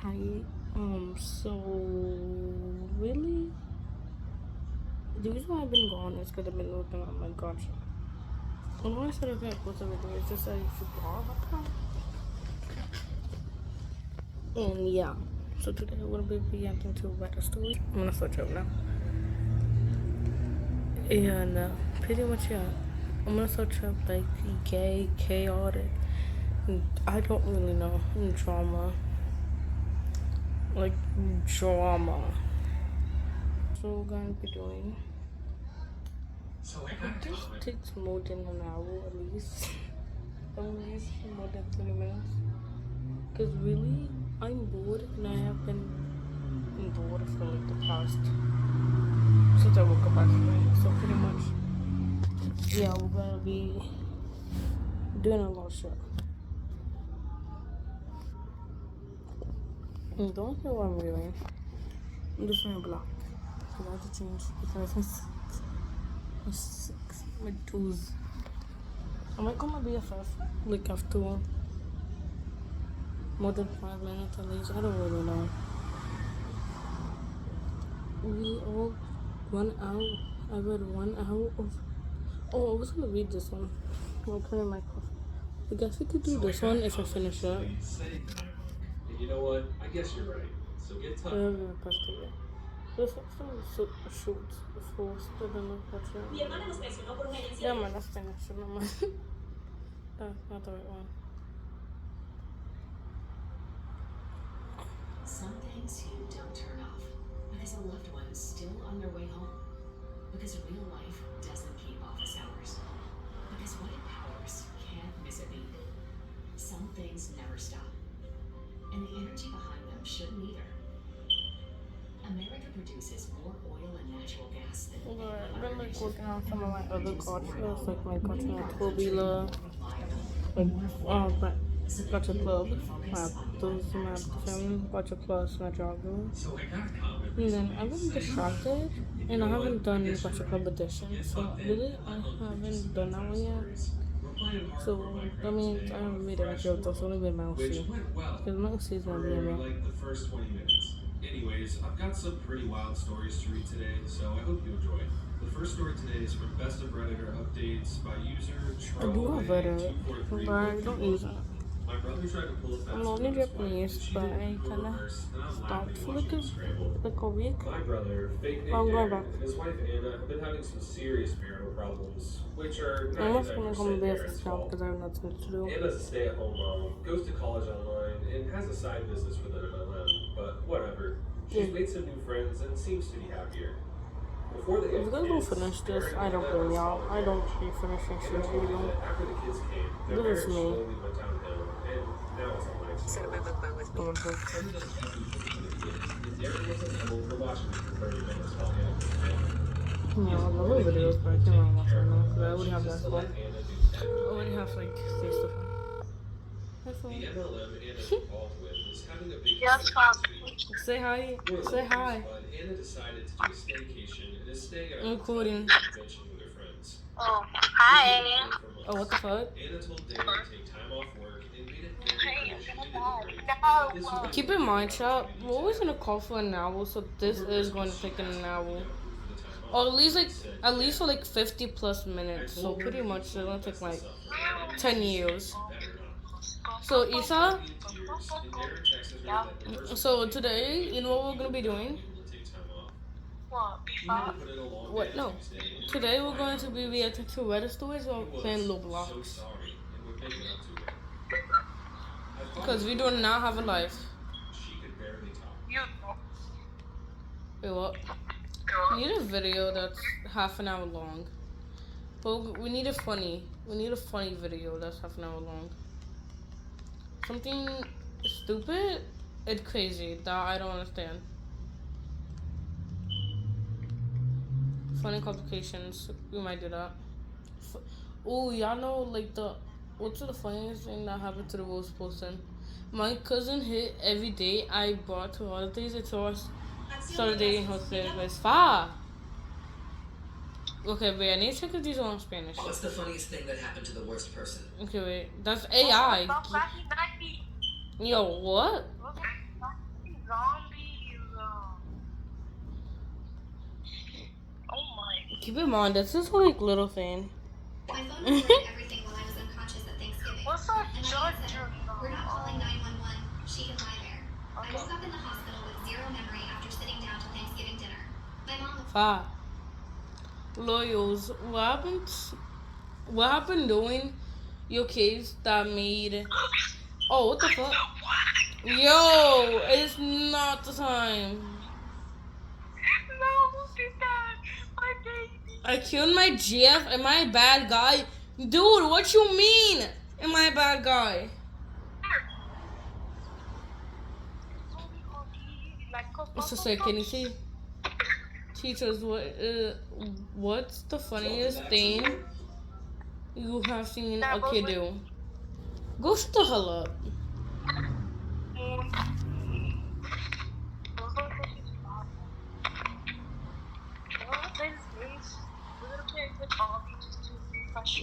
Hi. So really, the reason why I've been gone is because I've been working on my gotcha. And when I said I can't post a video, it's just that I forgot about that. And yeah, so today we're gonna be reacting to a better story. I'm gonna switch up now. And pretty much yeah, I'm gonna search up like gay, chaotic. I don't really know drama, like drama. So we're gonna be doing. This takes more than an hour at least. At least more than 20 minutes. Because really, I'm bored and I have been bored for like the past since I woke up actually. So pretty much, yeah, we're gonna be doing a lot of shit. And don't know what I'm doing. I'm just gonna block. Because I have to change because my six, my twos. I might call my BFF like after more than 5 minutes at least. I don't really know. We all 1 hour. I read 1 hour of. Oh, I was gonna read this one. I'll put it in my coffee. I guess we could do this one if I finish it. And you know what? I guess you're right. So get tough. I'm gonna post it yet. This one's shoots before so then I'll watch it. Yeah, man, that's finished. No, man. That's not the right one. Some things you don't turn off because a loved one's still on their way home. Because real life doesn't keep office hours. Because what it powers can't miss a beat. Some things never stop. And the energy behind them shouldn't either. America produces more oil and natural gas than I've been like working on some of my other gotchas, like my gotcha two-wheeler, like my gotcha club, my those my film gotcha plus my jogger. And then I've been distracted and I haven't done gotcha club edition. So really I haven't done that one yet. So that means I haven't made any jokes, it's only been Mousy. Because Mousy is gonna be in there. Like the first 20 minutes. Anyways, I've got some pretty wild stories to read today, so I hope you enjoy. The first story today is from Best of Redditor Updates by user I do have Reddit, but I don't use it. My brother tried to pull a fast I'm only Japanese, but I kinda stopped for like a week. My brother, fake I'm named going Darren, back. and his wife Anna have been having some serious marital problems, which are I'm also gonna come 99% back Darren's now fault. because I have nothing to do. Anna's a stay-at-home mom, goes to college online, and has a side business with an MLM, but whatever. She's made some new friends and seems to be happier. Before they If you guys don't finish this, I don't blame y'all. I don't be finishing shit either. After the kids came, their This marriage is me. slowly went downhill, and now it's a life story. Darren wasn't able to watch me for 30 minutes while Anna was playing. Yeah, I love the videos, but I can't really watch right now because I already have that phone. I already have like face to phone. That's The all. MLM Anna's involved with is having a big Yes, Mom. Say hi. Say hi. but Anna decided to do a staycation and is staying at a I'm recording. convention with her friends. Oh, hi. Oh, what the fuck? Anna told Darren to take time off work and made it very Hey, clear she I'm needed gonna a break. die. This No. would Keep in mind, chat, we're always gonna call for an hour, so this is going to take an hour. Or at least for like 50 plus minutes. So pretty much it's gonna take like 10 years. So Isa, so today, you know what we're gonna be doing? What? B5? What? No. Today we're going to be reacting to Reddit stories or playing roblox. Because we do not have a life. You. Wait, what? We need a video that's half an hour long. But we need a funny. We need a funny video that's half an hour long. Something stupid and crazy that I don't understand. Funny complications. We might do that. Oh, y'all know like what's the funniest thing that happened to the roast person? My cousin hit every day I brought to holidays until I started dating Jose. It's far. Okay, wait, I need to check if these are in Spanish. What's the funniest thing that happened to the worst person? Okay, wait, that's AI. Stop cracking back me. Yo, what? Keep in mind, this is like little thing. My phone recorded everything while I was unconscious at Thanksgiving. What's that And my judge? aunt said, we're not calling 911. She can lie there. I woke up in the hospital with zero memory after sitting down to Thanksgiving dinner. My mom... 5. Loyals, what happened doing your kids that made... Oh, what the fuck? Yo, it's not the time. No, who did that? My baby. I killed my GF. Am I a bad guy? Dude, what you mean? Am I a bad guy? So say, can you see? Teachers, what's the funniest thing you have seen a kid do? Go shut the hell up.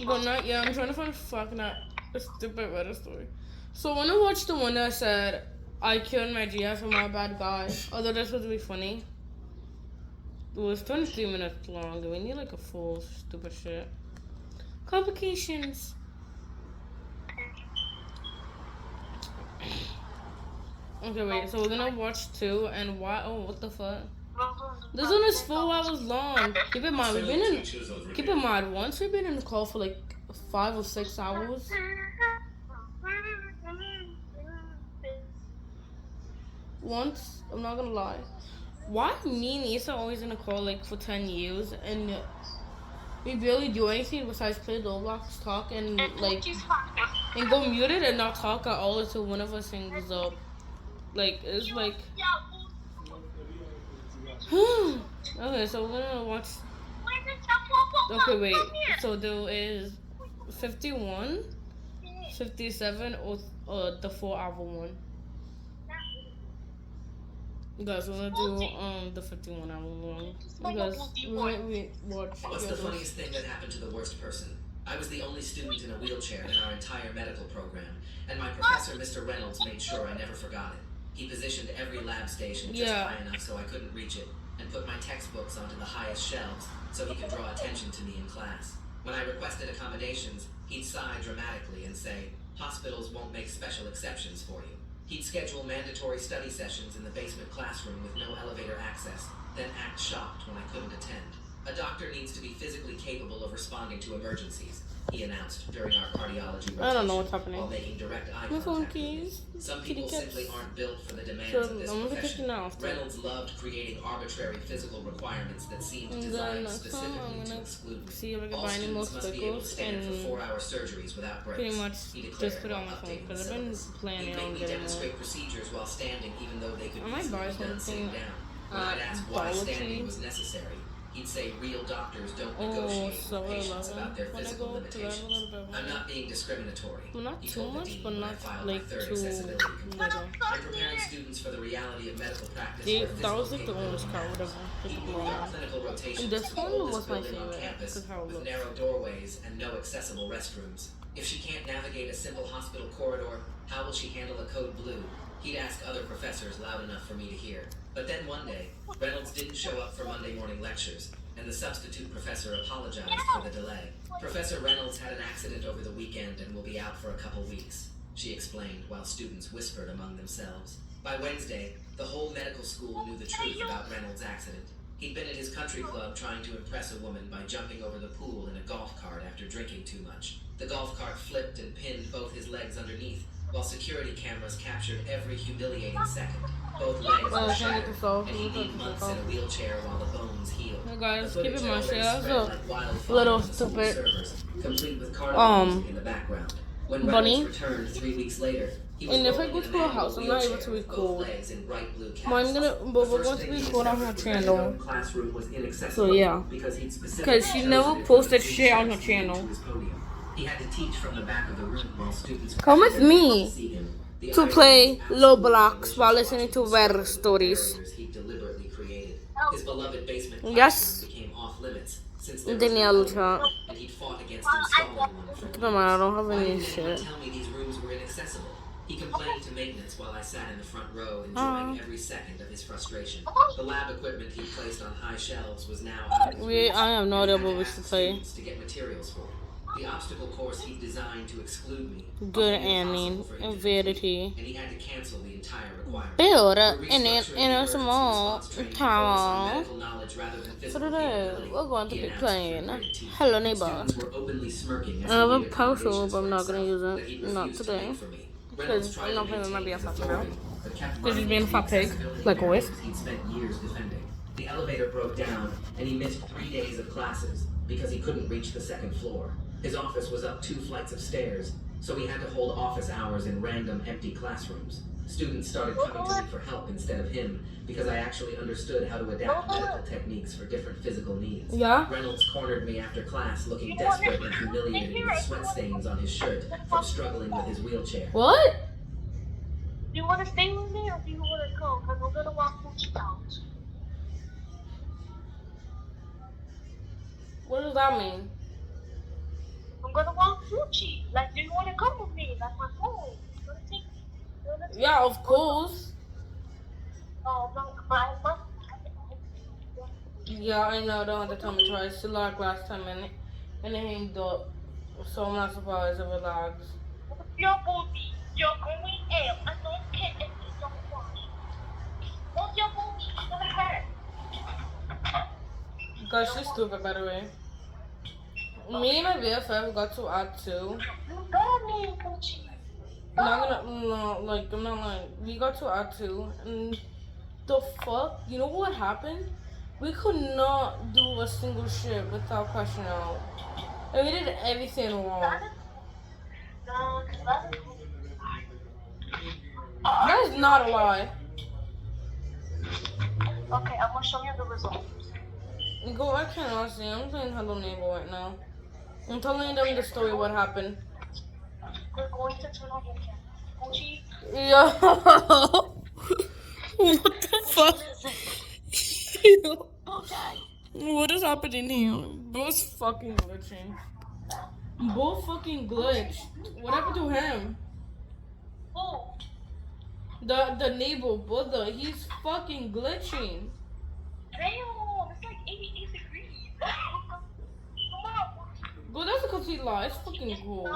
But not yet. I'm trying to find a fucking a stupid Reddit story. So I want to watch the one that said I killed my GF and my bad guy. Although this would be funny. It was 23 minutes long. We need like a full stupid shit. Complications. Okay, wait. So we're gonna watch 2 and why? Oh, what the fuck? This one is 4 hours long. Keep in mind, keep in mind, once we've been in the call for like 5 or 6 hours. Once, I'm not gonna lie. Why me and Issa always in a call like for 10 years and we barely do anything besides play roblox, talk and like and go muted and not talk at all until one of us hangs up. Like it's like okay, so we're gonna watch. Okay, wait. So there is 51, 57, or the 4-hour one. You guys wanna do the 51-hour one? You guys, we watch. What's the funniest thing that happened to the worst person? I was the only student in a wheelchair in our entire medical program, and my professor, Mr. Reynolds, made sure I never forgot it. He positioned every lab station just high enough so I couldn't reach it, and put my textbooks onto the highest shelves so he could draw attention to me in class. When I requested accommodations, he'd sigh dramatically and say, "Hospitals won't make special exceptions for you." He'd schedule mandatory study sessions in the basement classroom with no elevator access, then act shocked when I couldn't attend. "A doctor needs to be physically capable of responding to emergencies," he announced during our cardiology rotation, I don't know what's happening. while making direct eye contact with me. Some people simply aren't built for the demands of this profession. Reynolds loved creating arbitrary physical requirements that seemed designed specifically to exclude me. See if I can All buy any more students must be able to stickers stand for and 4-hour surgeries without breaks. pretty much He declared just put it on while my phone updating because the I've been syllabus. planning He'd on make me getting demonstrate more. procedures while standing, even though they could I might easily buy be done sitting something down. When I'd ask why standing was necessary, he'd say real doctors don't negotiate so with patients 11. about their When I physical go to level a limitations. little bit I'm more. not being discriminatory. Well, not he too told the much, dean but when I not filed my like third too accessibility complaint. little. I'm preparing students for the reality of medical practice They, where that physical was like the orange car, capability whatever. matters. He With the moved blue our one. clinical rotations And this to the one oldest was my building on favorite, campus because how it with looks. narrow doorways and no accessible restrooms. If she can't navigate a simple hospital corridor, how will she handle a code blue? He'd ask other professors loud enough for me to hear. But then one day, Reynolds didn't show up for Monday morning lectures, and the substitute professor apologized for the delay. "Professor Reynolds had an accident over the weekend and will be out for a couple weeks," she explained while students whispered among themselves. By Wednesday, the whole medical school knew the truth about Reynolds' accident. He'd been at his country club trying to impress a woman by jumping over the pool in a golf cart after drinking too much. The golf cart flipped and pinned both his legs underneath, while security cameras captured every humiliating second. Both legs were shattered, and he'd need months in a wheelchair while the bones healed. Hey guys, The keep in footage mind, already that's spread a like wildfire little on the school stupid servers, complete with carnival music in the background. When bunny. Reynolds returned 3 weeks later, he was And if I rolling go in a to her manual house, I'm not able wheelchair to with both record. legs in bright blue caps. But we're The going first to thing he record on her discovered was that the channel. young classroom was inaccessible So yeah, because he'd specifically because she chosen never to posted put shit on her wheelchairs channel. to his podium. He had to teach from the back of the room while students Come with crowded me to see him. The to irony play was absolutely Roblox delicious while listening watching to him Weather struggle with the stories. barriers he deliberately created. His beloved basement Yes. classroom became off limits since there was Danielle no chat. elevator, and he'd fought against installing one for Come on, I don't have Why any didn't anyone shit. tell me these rooms were inaccessible? He complained to maintenance while I sat in the front row, enjoying every second of his frustration. The lab equipment he placed on high shelves was now out of his reach, I have no and he idea had what to we ask should the play. students to get materials for it. The obstacle course he designed to exclude me Good made it ending impossible for him and to complete, verity. and he had to cancel the entire requirement. Build We're up in it restructuring in the a emergency small response training to focus on town. medical knowledge rather than So physical today capability. we're going to He be announced playing through gritted teeth. Hello Neighbor. Students were openly smirking as I have he a made poster, accommodations but I'm for not gonna himself use that he it. Not refused to today. make for me. Reynolds Because tried I'm to not playing with my maintain his BFF, authority, but kept Because he's running being a into fat pig, accessibility like always. barriers he'd spent years defending. The elevator broke down, and he missed 3 days of classes because he couldn't reach the second floor. His office was up 2 flights of stairs, so he had to hold office hours in random empty classrooms. Students started coming to me for help instead of him because I actually understood how to adapt medical techniques for different physical needs. Yeah? Reynolds cornered me after class looking desperate and humiliated with sweat stains on his shirt from struggling with his wheelchair. What? Do you want to stay with me or do you want to go? Because we're going to walk Gucci out. What does that mean? I'm going to walk Gucci. Like, do you want to come with me? Like, my phone. You want to take me? Yeah, of course. Oh, no, but I must. Yeah, I know. Don't have to tell me twice. It lagged last time and it hanged up. So I'm not surprised if it lags. Your booty. You're going out. I don't care if you don't want it. What's your booty? It's going to hurt. Gosh, she's stupid, by the way. Me and my BFF got to add 2. You got me, Gucci. I'm not lying. We got to add 2, and the fuck? You know what happened? We could not do a single shit without crashing out. And we did everything wrong. That is not a lie. Okay, I'm gonna show you the results. Go, I cannot see. I'm playing Hello Neighbor right now. I'm telling them the story what happened. We're going to turn on your camera. Gucci. Yo. What the fuck? Yo. What is happening here? Bro's fucking glitching. Bo fucking glitched. What happened to him? Who? The neighbor brother, he's fucking glitching. Damn, it's like 88 degrees. Come on. Bro, that's a complete lie. It's fucking cool.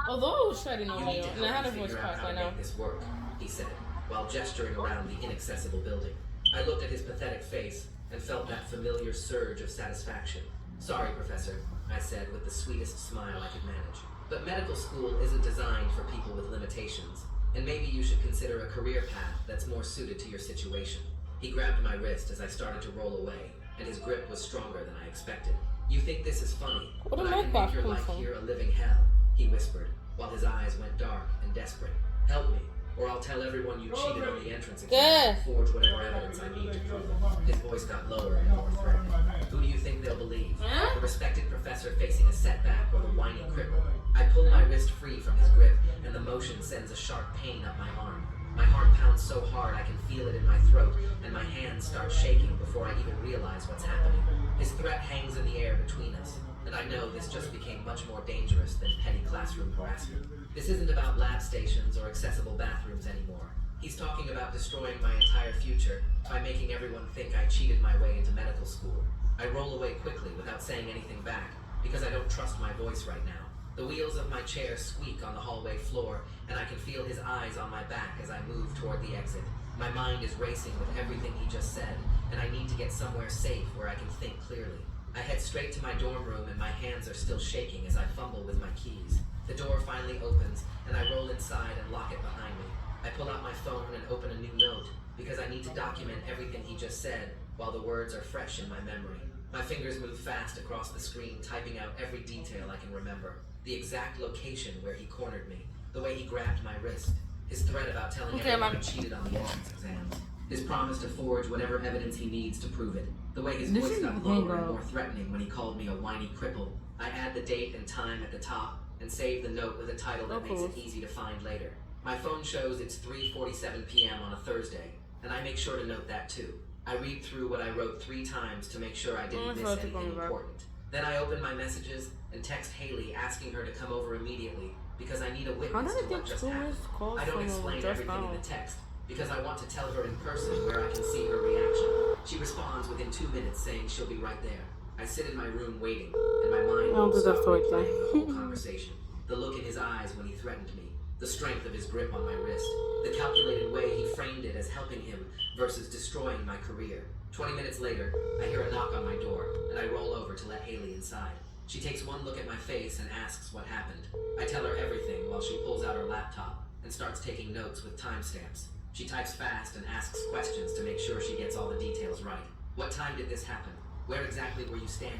Although it was shredding on you, and I had a voice crack right now. Make this work, he said, while gesturing around the inaccessible building. I looked at his pathetic face and felt that familiar surge of satisfaction. Sorry, Professor, I said with the sweetest smile I could manage. But medical school isn't designed for people with limitations, and maybe you should consider a career path that's more suited to your situation. He grabbed my wrist as I started to roll away, and his grip was stronger than I expected. You think this is funny, Where but did I my can clock make your come life from? here a living hell, he whispered, while his eyes went dark and desperate. Help me, or I'll tell everyone you cheated on the entrance exam and forge whatever evidence I need to prove it. His voice got lower and more threatening. Who do you think they'll believe? The respected professor facing a setback or the whiny cripple? I pull my wrist free from his grip, and the motion sends a sharp pain up my arm. My heart pounds so hard I can feel it in my throat, and my hands start shaking before I even realize what's happening. His threat hangs in the air between us, and I know this just became much more dangerous than petty classroom harassment. This isn't about lab stations or accessible bathrooms anymore. He's talking about destroying my entire future by making everyone think I cheated my way into medical school. I roll away quickly without saying anything back, because I don't trust my voice right now. The wheels of my chair squeak on the hallway floor, and I can feel his eyes on my back as I move toward the exit. My mind is racing with everything he just said, and I need to get somewhere safe where I can think clearly. I head straight to my dorm room, and my hands are still shaking as I fumble with my keys. The door finally opens, and I roll inside and lock it behind me. I pull out my phone and open a new note, because I need to document everything he just said while the words are fresh in my memory. My fingers move fast across the screen, typing out every detail I can remember. The exact location where he cornered me, the way he grabbed my wrist, his threat about telling everyone I cheated on the entrance exams, his promise to forge whatever evidence he needs to prove it, the way his voice got lower and more threatening when he called me a whiny cripple. I add the date and time at the top and save the note with a title that makes it easy to find later. My phone shows it's 3:47 p.m. on a Thursday, and I make sure to note that too. I read through what I wrote 3 times to make sure I didn't miss anything important. Then I open my messages and text Haiii asking her to come over immediately because I need a How witness did to I what get just 2 happened. missed calls I don't from explain just everything in now? the text because I want to tell her in person where I can see her reaction. She responds within 2 minutes saying she'll be right there. I sit in my room waiting, and my mind I'll won't do that stop story replaying the whole thing. conversation. The look in his eyes when he threatened me, the strength of his grip on my wrist, the calculated way he framed it as helping him versus destroying my career. 20 minutes later, I hear a knock on my door, and I roll over to let Haiii inside. She takes one look at my face and asks what happened. I tell her everything while she pulls out her laptop and starts taking notes with timestamps. She types fast and asks questions to make sure she gets all the details right. What time did this happen? Where exactly were you standing?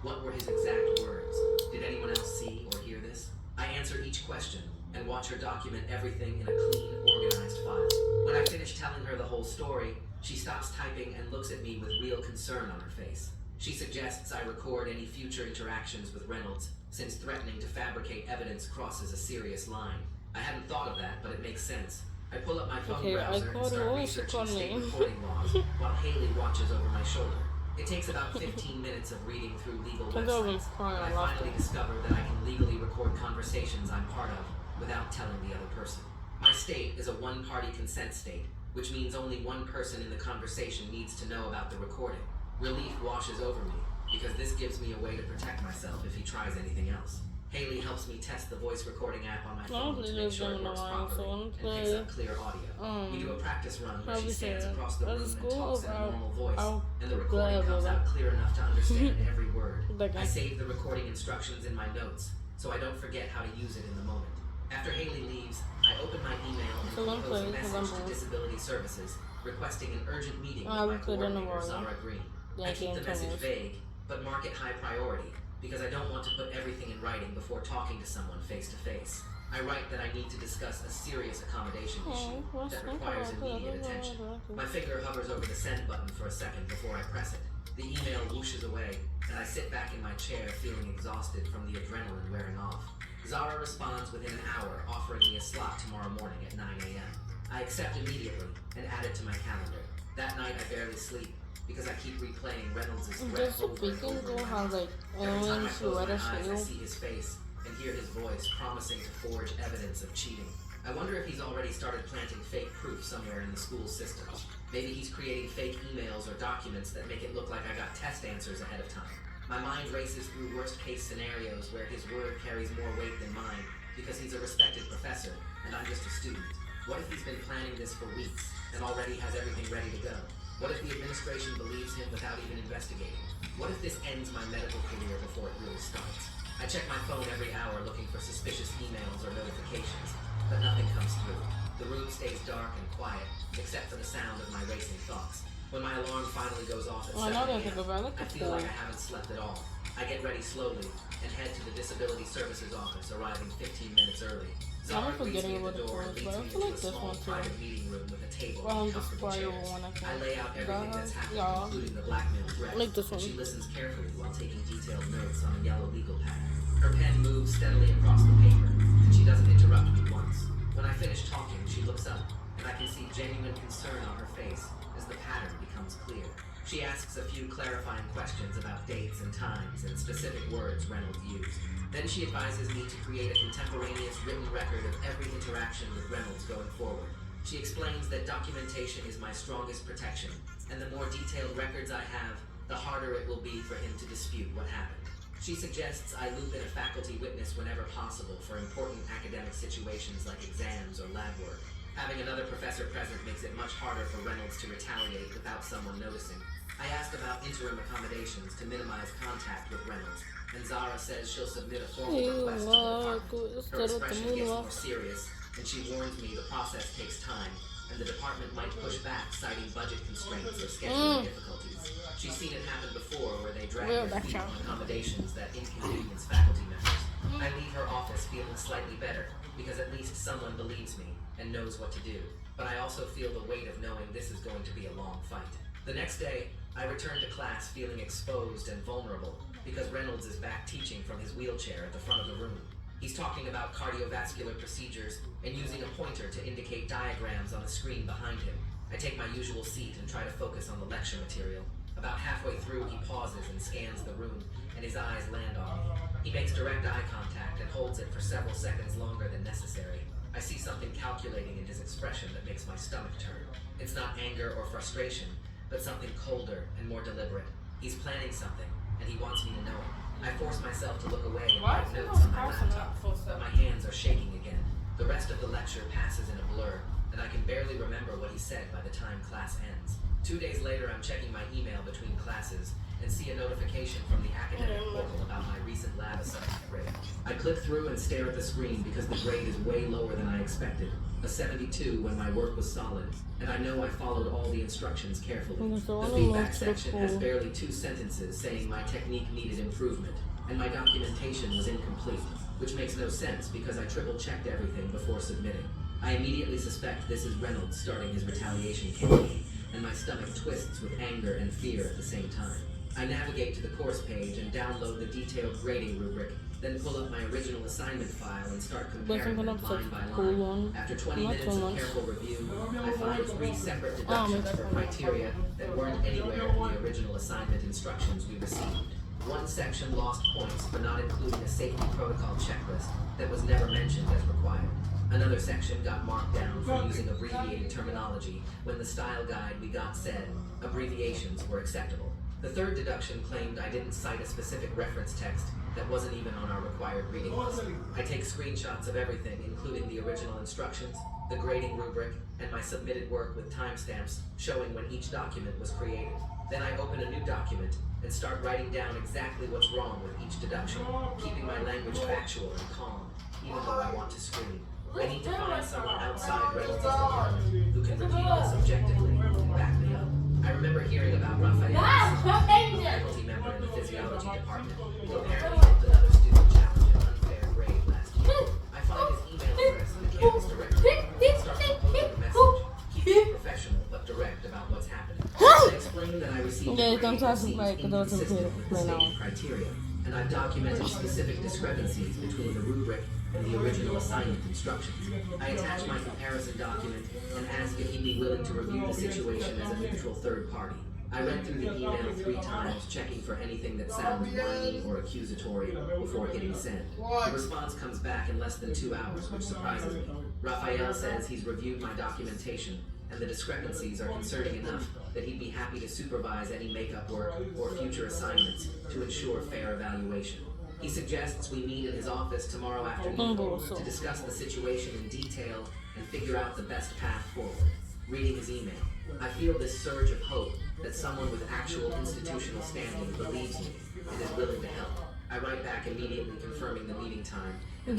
What were his exact words? Did anyone else see or hear this? I answer each question and watch her document everything in a clean, organized file. When I finish telling her the whole story, she stops typing and looks at me with real concern on her face. She suggests I record any future interactions with Reynolds, since threatening to fabricate evidence crosses a serious line. I hadn't thought of that, but it makes sense. I pull up my phone browser and start researching state recording laws while Haiii watches over my shoulder. It takes about 15 minutes of reading through legal websites, and I finally discover that I can legally record conversations I'm part of without telling the other person. My state is a one-party consent state, which means only one person in the conversation needs to know about the recording. Relief washes over me, because this gives me a way to protect myself if he tries anything else. Haiii helps me test the voice recording app on my phone to make sure it works properly and picks up clear audio. We do a practice run where she stands across the room and talks in a normal voice, and the recording comes out clear enough to understand every word. I save the recording instructions in my notes, so I don't forget how to use it in the moment. After Haiii leaves, I open my email and compose a message to Disability Services requesting an urgent meeting with my coordinator, Zara Green. I keep the message vague, but mark it high priority, because I don't want to put everything in writing before talking to someone face to face. I write that I need to discuss a serious accommodation issue that requires immediate attention. My finger hovers over the send button for a second before I press it. The email whooshes away, and I sit back in my chair feeling exhausted from the adrenaline wearing off. Zara responds within an hour, offering me a slot tomorrow morning at 9 a.m. I accept immediately and add it to my calendar. That night I barely sleep, because I keep replaying Reynolds' threat over and over in my mind. Every time I close my eyes, I see his face and hear his voice promising to forge evidence of cheating. I wonder if he's already started planting fake proof somewhere in the school systems. Maybe he's creating fake emails or documents that make it look like I got test answers ahead of time. My mind races through worst-case scenarios where his word carries more weight than mine because he's a respected professor and I'm just a student. What if he's been planning this for weeks and already has everything ready to go? What if the administration believes him without even investigating? What if this ends my medical career before it really starts? I check my phone every hour looking for suspicious emails or notifications, but nothing comes through. The room stays dark and quiet, except for the sound of my racing thoughts. When my alarm finally goes off at 7 a.m., I feel like I haven't slept at all. I get ready slowly and head to the Disability Services office, arriving 15 minutes early. Zara greets me at the door and leads me into a small private meeting room with a table and comfortable chairs. I lay out everything that's happened, including the blackmail threat, and she listens carefully while taking detailed notes on a yellow legal pad. Her pen moves steadily across the paper, and she doesn't interrupt me once. When I finish talking, she looks up, and I can see genuine concern on her face as the pattern becomes clear. She asks a few clarifying questions about dates and times and specific words Reynolds used. Then she advises me to create a contemporaneous written record of every interaction with Reynolds going forward. She explains that documentation is my strongest protection, and the more detailed records I have, the harder it will be for him to dispute what happened. She suggests I loop in a faculty witness whenever possible for important academic situations like exams or lab work. Having another professor present makes it much harder for Reynolds to retaliate without someone noticing. I ask about interim accommodations to minimize contact with Reynolds, and Zara says she'll submit a formal request to the department. Her expression gets more serious, and she warns me the process takes time, and the department might push back, citing budget constraints or scheduling difficulties. She's seen it happen before, where they drag their feet on accommodations that inconvenience faculty members. I leave her office feeling slightly better, because at least someone believes me and knows what to do. But I also feel the weight of knowing this is going to be a long fight. The next day, I return to class feeling exposed and vulnerable, because Reynolds is back teaching from his wheelchair at the front of the room. He's talking about cardiovascular procedures and using a pointer to indicate diagrams on the screen behind him. I take my usual seat and try to focus on the lecture material. About halfway through, he pauses and scans the room, and his eyes land on me. He makes direct eye contact and holds it for several seconds longer than necessary. I see something calculating in his expression that makes my stomach turn. It's not anger or frustration, but something colder and more deliberate. He's planning something, and he wants me to know it. I force myself to look away and write notes on my laptop, but my hands are shaking again. The rest of the lecture passes in a blur, and I can barely remember what he said by the time class ends. 2 days later, I'm checking my email between classes and see a notification from the academic portal about my recent lab assignment grade. I click through and stare at the screen because the grade is way lower than I expected. A 72 when my work was solid, and I know I followed all the instructions carefully. The feedback section has barely 2 sentences saying my technique needed improvement, and my documentation was incomplete, which makes no sense because I triple-checked everything before submitting. I immediately suspect this is Reynolds starting his retaliation campaign, and my stomach twists with anger and fear at the same time. I navigate to the course page and download the detailed grading rubric, then pull up my original assignment file and start comparing them line by line. After 20 minutes of careful review, I find 3 separate deductions for criteria that weren't anywhere in the original assignment instructions we received. One section lost points for not including a safety protocol checklist that was never mentioned as required. Another section got marked down for using abbreviated terminology when the style guide we got said abbreviations were acceptable. The third deduction claimed I didn't cite a specific reference text that wasn't even on our required reading list. I take screenshots of everything, including the original instructions, the grading rubric, and my submitted work with timestamps showing when each document was created. Then I open a new document and start writing down exactly what's wrong with each deduction, keeping my language factual and calm, even though I want to scream. I need to find someone outside Reynolds' department who can review this objectively and back me up. I remember hearing about Raphael, a faculty member in the physiology department, who apparently helped another student challenge an unfair grade last year. I find his email address in the campus directory and start composing a message, keeping it professional but direct about what's happening. I explain that I received a grade that seems inconsistent with the stated criteria, and I've documented specific discrepancies between the rubric and the original assignment instructions. I attach my comparison document and ask if he'd be willing to review the situation as a neutral third party. I read through the email 3 times, checking for anything that sounds whiny or accusatory before hitting send. The response comes back in less than 2 hours, which surprises me. Raphael says he's reviewed my documentation, and the discrepancies are concerning enough that he'd be happy to supervise any makeup work or future assignments to ensure fair evaluation. He suggests we meet in his office tomorrow afternoon to discuss the situation in detail and figure out the best path forward. Reading his email, I feel this surge of hope that someone with actual institutional standing believes me and is willing to help. I write back immediately confirming the meeting time and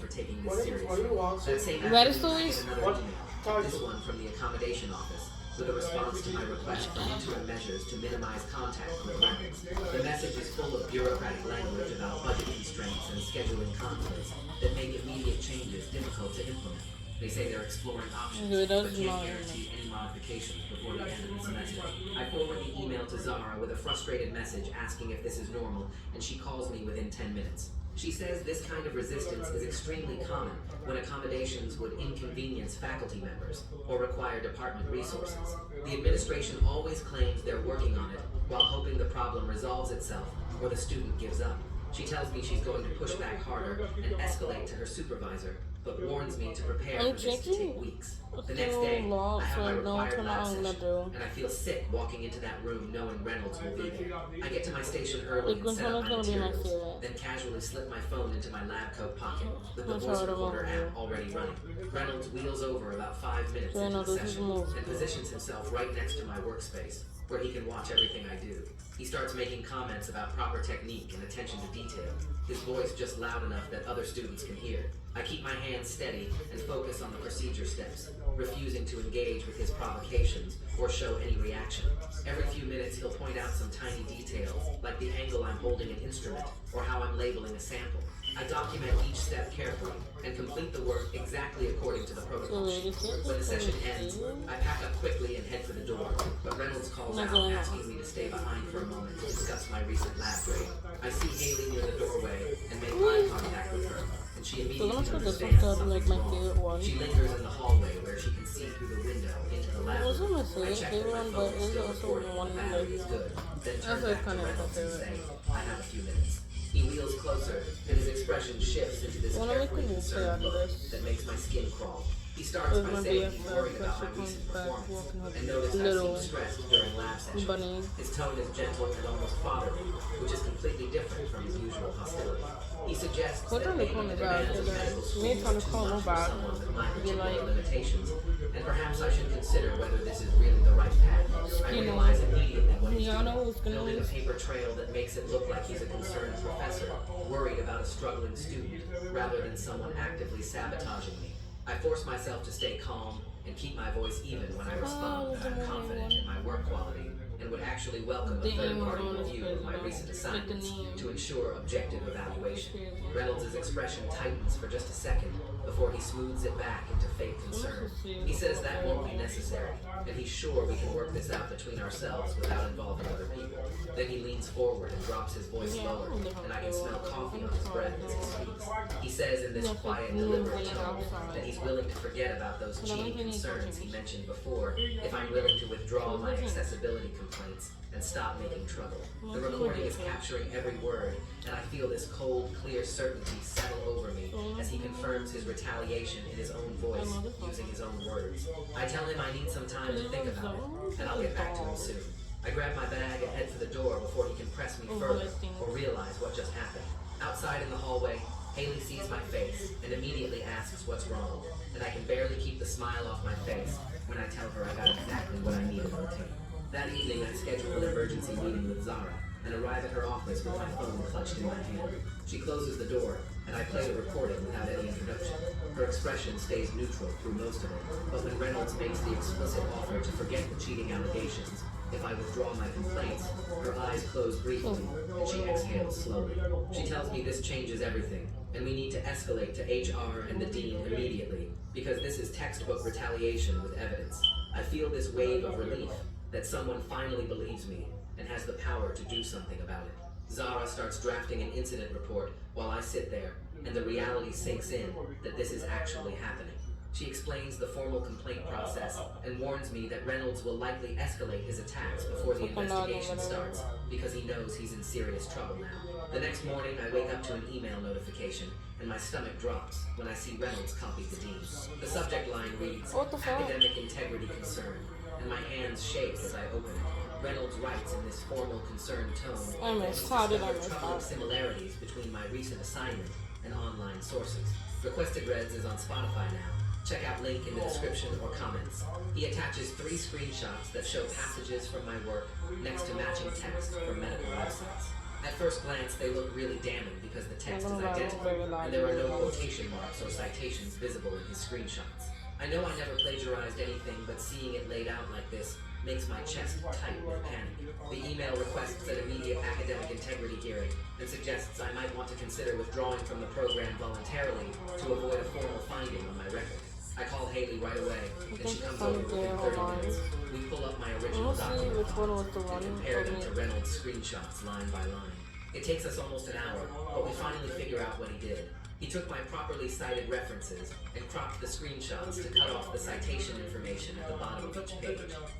for taking this seriously. That same afternoon, I get another email, this one from the accommodation office, with a response to my request for interim measures to minimize contact with Reynolds. The message is full of bureaucratic language about budget constraints and scheduling conflicts that make immediate changes difficult to implement. They say they're exploring options, but can't guarantee any modifications before the end of the semester. I forward the email to Zara with a frustrated message asking if this is normal, and she calls me within 10 minutes. She says this kind of resistance is extremely common when accommodations would inconvenience faculty members or require department resources. The administration always claims they're working on it while hoping the problem resolves itself or the student gives up. She tells me she's going to push back harder and escalate to her supervisor, but warns me to prepare for this to take weeks. The next day, I have my required lab session, and I feel sick walking into that room knowing Reynolds will be there. I get to my station early and set up my materials, then casually slip my phone into my lab coat pocket with the voice recorder app already running. Reynolds wheels over about 5 minutes into the session and positions himself right next to my workspace, where he can watch everything I do. He starts making comments about proper technique and attention to detail, his voice just loud enough that other students can hear. I keep my hands steady and focus on the procedure steps, refusing to engage with his provocations or show any reaction. Every few minutes he'll point out some tiny details, like the angle I'm holding an instrument or how I'm labeling a sample. I document each step carefully and complete the work exactly according to the protocol sheet. When the session ends, I pack up quickly and head for the door, but Reynolds calls out asking me to stay behind for a moment to discuss my recent lab grade. I see Haiii near the doorway and make eye contact with her, and she immediately understands something's wrong. She lingers in the hallway where she can see through the window into the lab room. to say I it, check favorite that my one, phone but is it's still also recording one and the like battery is good. Then I turn feel back to kind of Reynolds and favorite. say, I have a few minutes. He wheels closer, and his expression shifts into this Wanna make a carefully new play concerned out of look this? that makes my skin crawl. He starts With by my saying he's BFF, worried because about she my comes recent back performance walking her and noticed I little seem stressed during lab sessions. bunny. His tone is gentle and almost fatherly, which is completely different from his usual hostility. He suggests What that trying to call maybe me the back? demands of medical school Me trying are to too call me much for back. someone with my Be particular like, limitations, and perhaps I should consider whether this is really the right path. I you know, realize immediately what he's y'all know doing, who's gonna building a lose. paper trail that makes it look like he's a concerned professor, worried about a struggling student, rather than someone actively sabotaging me. I force myself to stay calm and keep my voice even when I respond that I'm confident in my work quality and would actually welcome a third-party review of my recent assignments to ensure objective evaluation. Reynolds' expression tightens for just a second before he smooths it back into fake concern. He says that won't be necessary, and he's sure we can work this out between ourselves without involving other people. Then he leans forward and drops his voice lower, and I can smell coffee on his breath as he speaks. He says in this quiet, deliberate tone that he's willing to forget about those cheating concerns he mentioned before if I'm willing to withdraw my accessibility complaints and stop making trouble. The recording is capturing every word, and I feel this cold, clear certainty settle over me as he confirms his retaliation in his own voice, using his own words. I tell him I need some time to think about it, and I'll get back to him soon. I grab my bag and head for the door before he can press me further or realize what just happened. Outside in the hallway, Haiii sees my face and immediately asks what's wrong, and I can barely keep the smile off my face when I tell her I got exactly what I needed on tape. That evening, I schedule an emergency meeting with Zara and arrive at her office with my phone clutched in my hand. She closes the door, and I play the recording without any introduction. Her expression stays neutral through most of it, but when Reynolds makes the explicit offer to forget the cheating allegations, if I withdraw my complaints, her eyes close briefly, and she exhales slowly. She tells me this changes everything, and we need to escalate to HR and the dean immediately, because this is textbook retaliation with evidence. I feel this wave of relief, that someone finally believes me and has the power to do something about it. Zara starts drafting an incident report while I sit there, and the reality sinks in that this is actually happening. She explains the formal complaint process and warns me that Reynolds will likely escalate his attacks before the investigation starts because he knows he's in serious trouble now. The next morning, I wake up to an email notification and my stomach drops when I see Reynolds copy the dean. The subject line reads, "Academic integrity concern," and my hands shake as I open it. Reynolds writes in this formal, concerned tone that he's discovered troubling similarities between my recent assignment and online sources. Requested Reds is on Spotify now. Check out link in the description or comments. He attaches 3 screenshots that show passages from my work next to matching text from medical websites. At first glance, they look really damning because the text is identical, and there are no quotation marks or citations visible in his screenshots. I know I never plagiarized anything, but seeing it laid out like this makes my chest tight with panic. The email requests an immediate academic integrity hearing and suggests I might want to consider withdrawing from the program voluntarily to avoid a formal finding on my record. I call Haiii right away, and she comes over within 30 minutes. We pull up my original document and compare them to Reynolds' screenshots line by line. It takes us almost an hour, but we finally figure out what he did. He took my properly cited references and cropped the screenshots to cut off the citation information at the bottom of each page.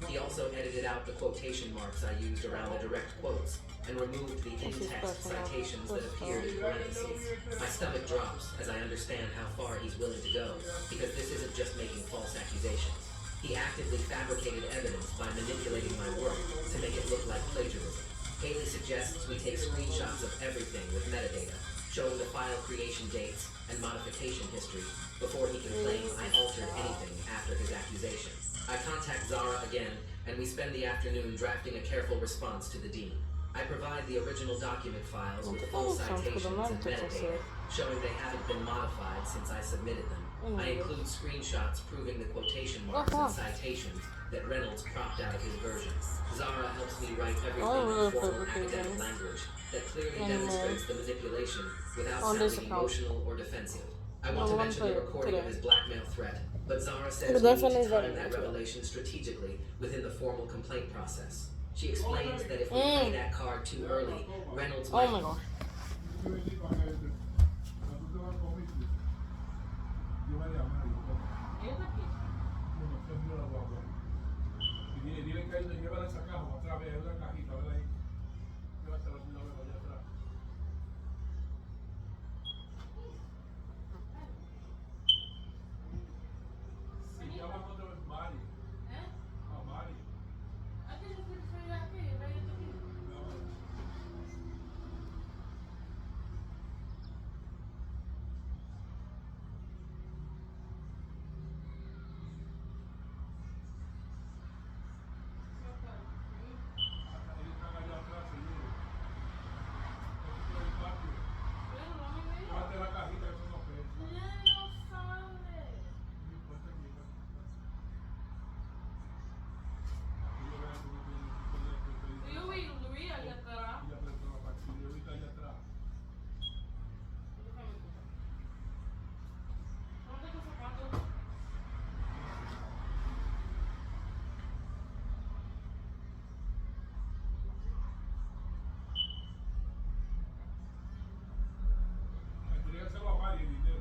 He also edited out the quotation marks I used around the direct quotes and removed the in-text citations that appeared in parentheses. My stomach drops as I understand how far he's willing to go, because this isn't just making false accusations. He actively fabricated evidence by manipulating my work to make it look like plagiarism. Haiii suggests we take screenshots of everything with metadata, showing the file creation dates and modification history before he can claim I altered anything after his accusation. I contact Zara again, and we spend the afternoon drafting a careful response to the dean. I provide the original document files with full citations and metadata, showing they haven't been modified since I submitted them. I include screenshots proving the quotation marks and citations that Reynolds cropped out of his version. Zara helps me write everything in formal academic language that clearly demonstrates the manipulation without sounding emotional or defensive. I want to mention the recording of his blackmail threat, but Zara says we need to time that revelation strategically within the formal complaint process. She explains that if we play that card too early, Reynolds might... Oh my god. Kelvin, llévala esa caja otra vez, una cajita, ¿verdad? Ahí. Llévatela de una vez allá atrás. Se llama cuando es Mari. A Mari. Ellos están allá atrás, seguro. Eso por el patio. Llévate la cajita, eso no pesa. No importa, llévatela. Aquí yo veo que no tiene y la prestó la partida, y ahorita allá atrás. Entrégaselo a Mari el dinero.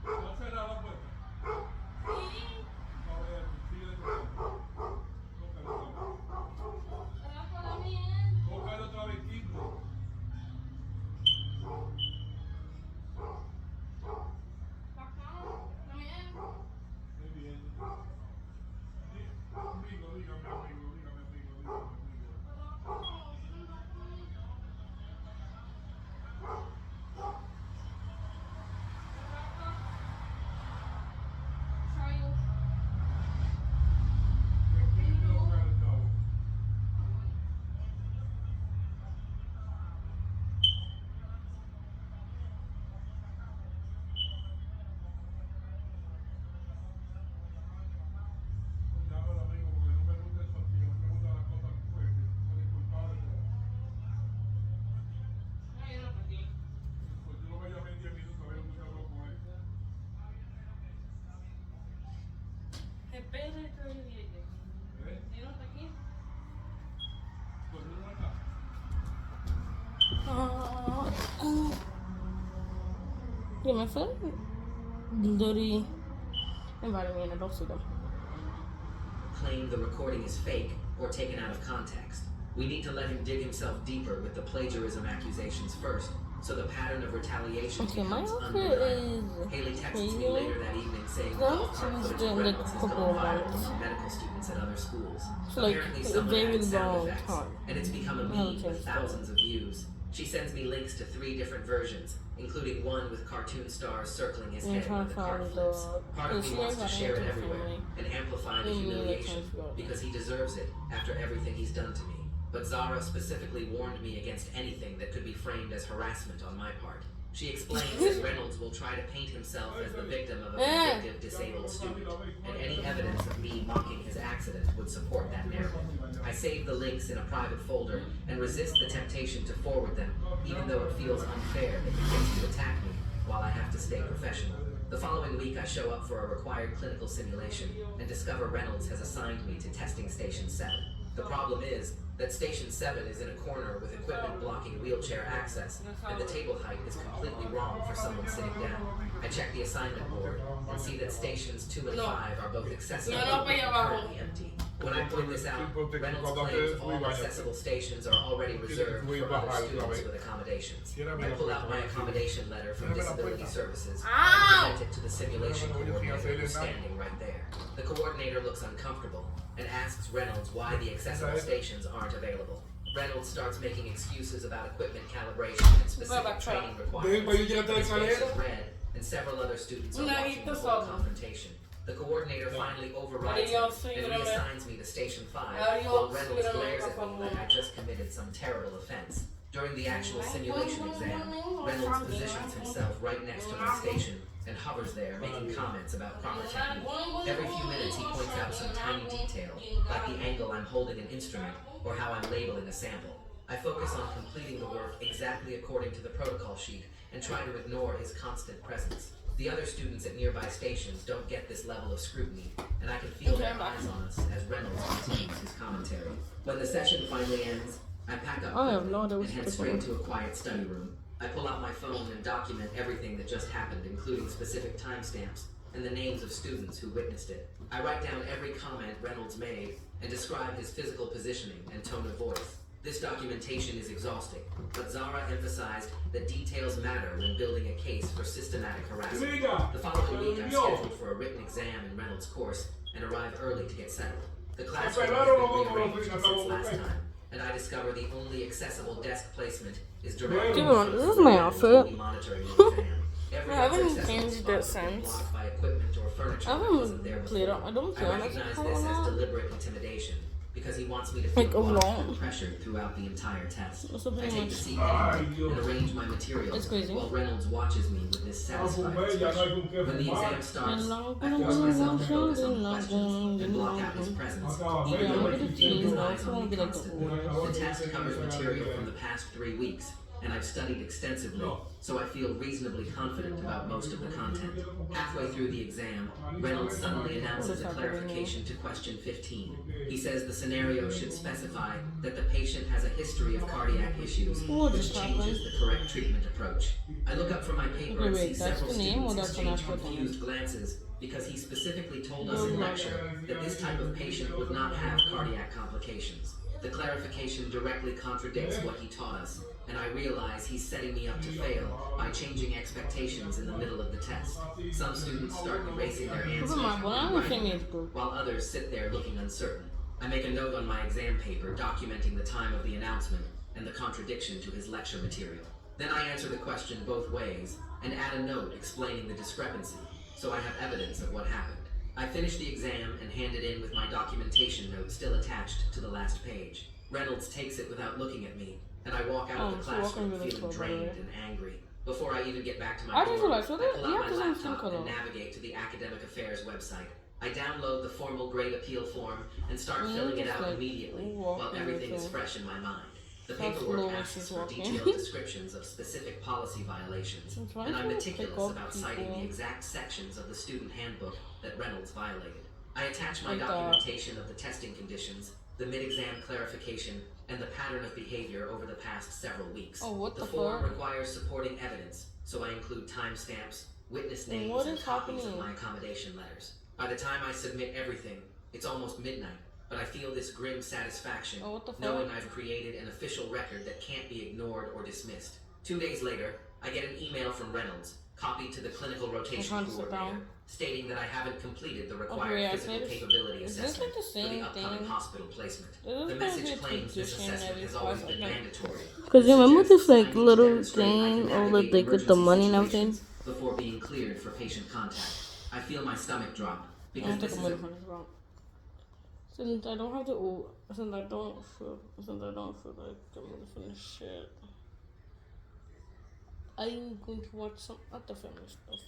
¿Está cerrada la puerta? A ver, síguele tocando. Tócalo otra vez. Tócalo otra vez, Kiko. Muy bien. Amigo, dígame, amigo, dígame, amigo, dígame, amigo. ¿Quién te lo gana el chavo? Llámalo, amigo, porque no me gusta eso así. A mí me gustan las cosas fuertes. No eres culpable, pero pues yo lo voy a llamar en 10 minutos a ver lo que usted habló con él. ¿Eh? Pues no está. Yeah, my foot dirty invited me in. I don't see them. Claim the recording is fake or taken out of context. We need to let him dig himself deeper with the plagiarism accusations first, so the pattern of retaliation Okay, my becomes outfit undeniable. is Haley texts me clean. later that evening saying That off art was footage of the Reynolds has couple gone of viral months. among medical students at other schools. For like Apparently a someone very added sound long effects, time. and it's become a I haven't meme with changed that. thousands of views. She sends me links to 3 different versions, including one with cartoon stars circling his I'm head trying when to the cart find flips. the. Part of me wants to share it everywhere family. and amplify the Mm, humiliation that's what- because he deserves it after everything he's done to me. But Zara specifically warned me against anything that could be framed as harassment on my part. She explains that Reynolds will try to paint himself as the victim of a vindictive disabled student, and any evidence of me mocking his accident would support that narrative. I save the links in a private folder and resist the temptation to forward them, even though it feels unfair that he gets to attack me while I have to stay professional. The following week, I show up for a required clinical simulation and discover Reynolds has assigned me to testing Station 7. The problem is that Station 7 is in a corner with equipment blocking wheelchair access, and the table height is completely wrong for someone sitting down. I check the assignment board and see that Stations 2 and 5 are both accessible but currently empty. When I point this out, Reynolds claims all accessible stations are already reserved for other students with accommodations. I pull out my accommodation letter from Disability Services and present it to the simulation coordinator who's standing right there. The coordinator looks uncomfortable and asks Reynolds why the accessible stations aren't available. Reynolds starts making excuses about equipment calibration and specific training requirements. His face is red, and several other students are watching the whole confrontation. The coordinator finally How do overrides y'all me see and what I'm at? reassigns me to Station 5 How do y'all while see Reynolds what I'm glares at? at me like I just committed some terrible offense. During the actual simulation exam, Reynolds positions himself right next to my station and hovers there, making comments about proper technique. Every few minutes he points out some tiny detail, like the angle I'm holding an instrument or how I'm labeling a sample. I focus on completing the work exactly according to the protocol sheet and try to ignore his constant presence. The other students at nearby stations don't get this level of scrutiny, and I can feel their eyes on us as Reynolds continues his commentary. When the session finally ends, I pack up quickly and head straight to a quiet study room. I pull out my phone and document everything that just happened, including specific timestamps and the names of students who witnessed it. I write down every comment Reynolds made and describe his physical positioning and tone of voice. This documentation is exhausting, but Zara emphasized that details matter when building a case for systematic harassment. The following week, I'm scheduled for a written exam in Reynolds' course and arrive early to get settled. The classroom has been rearranged since last time, and I discover the only accessible desk placement is directly Dude, this is my outfit. monitoring the exam. Every I haven't accessible changed spot that has been since. blocked by equipment or furniture I that wasn't there haven't played before. it. I don't play I on this recognize phone this as now. deliberate intimidation because he wants me to Like, feel watched alone. and pressured throughout the entire test. That's a I pretty take the much- seat anyway and arrange my materials It's crazy. while Reynolds watches me with this satisfied expression. When the exam starts, I force myself to focus on the questions and block out his presence, even though I can feel his eyes on me constantly. The test covers material from the past 3 weeks, and I've studied extensively, so I feel reasonably confident about most of the content. Halfway through the exam, Reynolds suddenly announces a clarification to question 15. He says the scenario should specify that the patient has a history of cardiac issues, which changes the correct treatment approach. I look up from my paper and see several students exchange confused glances because he specifically told us in lecture that this type of patient would not have cardiac complications. The clarification directly contradicts what he taught us, and I realize he's setting me up to fail by changing expectations in the middle of the test. Some students start erasing their answers and writing them, while others sit there looking uncertain. I make a note on my exam paper documenting the time of the announcement and the contradiction to his lecture material. Then I answer the question both ways and add a note explaining the discrepancy, so I have evidence of what happened. I finish the exam and hand it in with my documentation note still attached to the last page. Reynolds takes it without looking at me, and I walk out of the classroom feeling drained and angry. Before I even get back to my dorm, I pull out my laptop and navigate to the Academic Affairs website. I download the formal grade appeal form and start filling it out immediately while everything is fresh in my mind. The paperwork asks for detailed descriptions of specific policy violations, and I'm meticulous about citing the exact sections of the student handbook that Reynolds violated. I attach my documentation of the testing conditions, the mid-exam clarification, and the pattern of behavior over the past several weeks. The form requires supporting evidence, so I include timestamps, witness names, and copies of my accommodation letters. By the time I submit everything, it's almost midnight, but I feel this grim satisfaction knowing I've created an official record that can't be ignored or dismissed. 2 days later, I get an email from Reynolds, copied to the clinical rotation coordinator, stating that I haven't completed the required physical capability assessment for the upcoming hospital placement. The message claims this assessment has always been mandatory. Because you remember this like little thing, all the like with the money and everything? Before being cleared for patient contact. I feel my stomach drop because this is since I don't have to, since I don't feel like I'm gonna finish shit, I'm going to watch some other family stuff.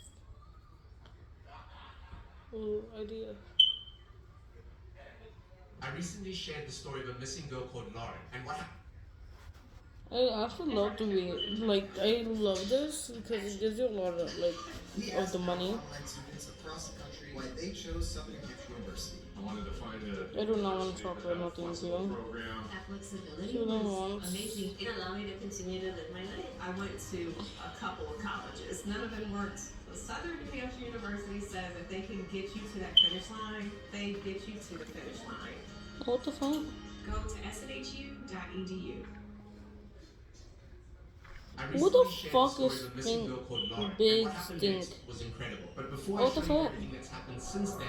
Idea. I recently shared the story of a missing girl called Lauren, and what happened? I actually love to read. Like, I love this because it gives you a lot of, like, of the money. Online students across the country why they chose Southern Gift University. I wanted to find a. I do not want chocolate, nothing to you. Program. That flexibility You don't was want. amazing. It allowed me to continue to live my life. I went to a couple of colleges. None of them worked. The Southern New Hampshire University says if they can get you to that finish line, they get you to the finish line. What the fuck? Go to snhu.edu. Who the fuck is Stink? Big Stink. Was incredible. But before What the I show you fuck? everything that's happened since then,